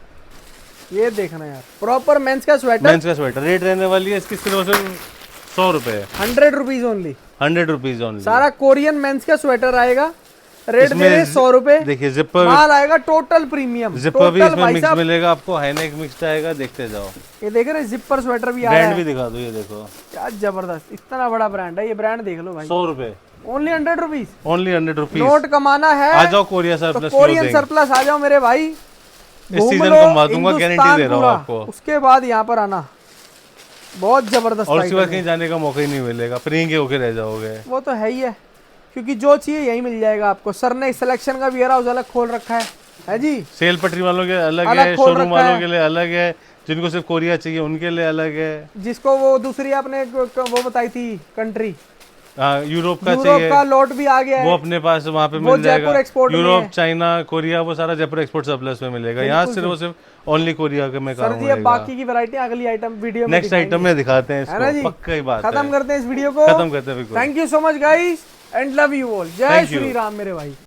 ये देखना यार, प्रॉपर मेंस का स्वेटर। मेंस का स्वेटर रेट रहने वाली है इसकी सिर्फ 100 रुपए। 100 रुपीज ओनली। 100 rupees only. सारा कोरियन मेंस का स्वेटर आएगा, रेट इसमें दे रहे 100 रुपए। देखिए जिपर, माल आएगा टोटल प्रीमियम। जिपर भी टोटल इसमें भाई मिक्स साहब, मिलेगा आपको, हाईनेक मिक्स आएगा। देखते जाओ। ये देख रहे हैं जिपर स्वेटर भी आ रहा ब्रांड भी है। दिखा दो, ये देखो। क्या जबरदस्त, इतना बड़ा ब्रांड है ये। ब्रांड देख लो भाई, 100 रुपए only 100 rupees. Only. 100 rupees. Note कमाना है आ जाओ कोरिया तो सरप्लस कोरियन क्लोथिंग। सरप्लस आ जाओ मेरे भाई। इस घूम सीजन लो कमा दूंगा, गारंटी हिंदुस्तान दे रहा हूँ पूरा। आपको। उसके बाद यहाँ पर आना, बहुत जबरदस्त और उसके बाद आइटम है। कहीं जाने का मौका ही नहीं मिलेगा, फ्री के होके रह जाओगे। वो तो है ही है, क्योंकि जो चाहिए यही मिल जाएगा आपको। सर ने सिलेक्शन का वेयर हाउस अलग खोल रखा है जी। सेल पटरी वालों के अलग अलग है, खोल शोरूम रखा वालों है। के लिए अलग है, जिनको सिर्फ कोरिया चाहिए उनके लिए अलग है। जिसको वो दूसरी आपने वो बताई थी कंट्री, हाँ, यूरोप का यूरोप चाहिए का लॉट भी आ गया वो है। अपने पास वहाँ पे वो मिल जाएगा। जयपुर एक्सपोर्ट में यूरोप, है। चाइना, कोरिया, वो सारा जयपुर एक्सपोर्ट सरप्लस में मिलेगा। यहाँ सिर्फ और सिर्फ ओनली कोरिया के में सर काम जी अब होगा। बाकी की वैरायटी अगली आइटम वीडियो में नेक्स्ट आइटम में दिखाते हैं है ना जी? इसको, पक्का ही बात है। खत्म करते हैं इस वीडियो को। खत्म करते हैं बिल्कुल। Thank you so much guys and love you all. जय Thank you. श्री राम मेरे भाई।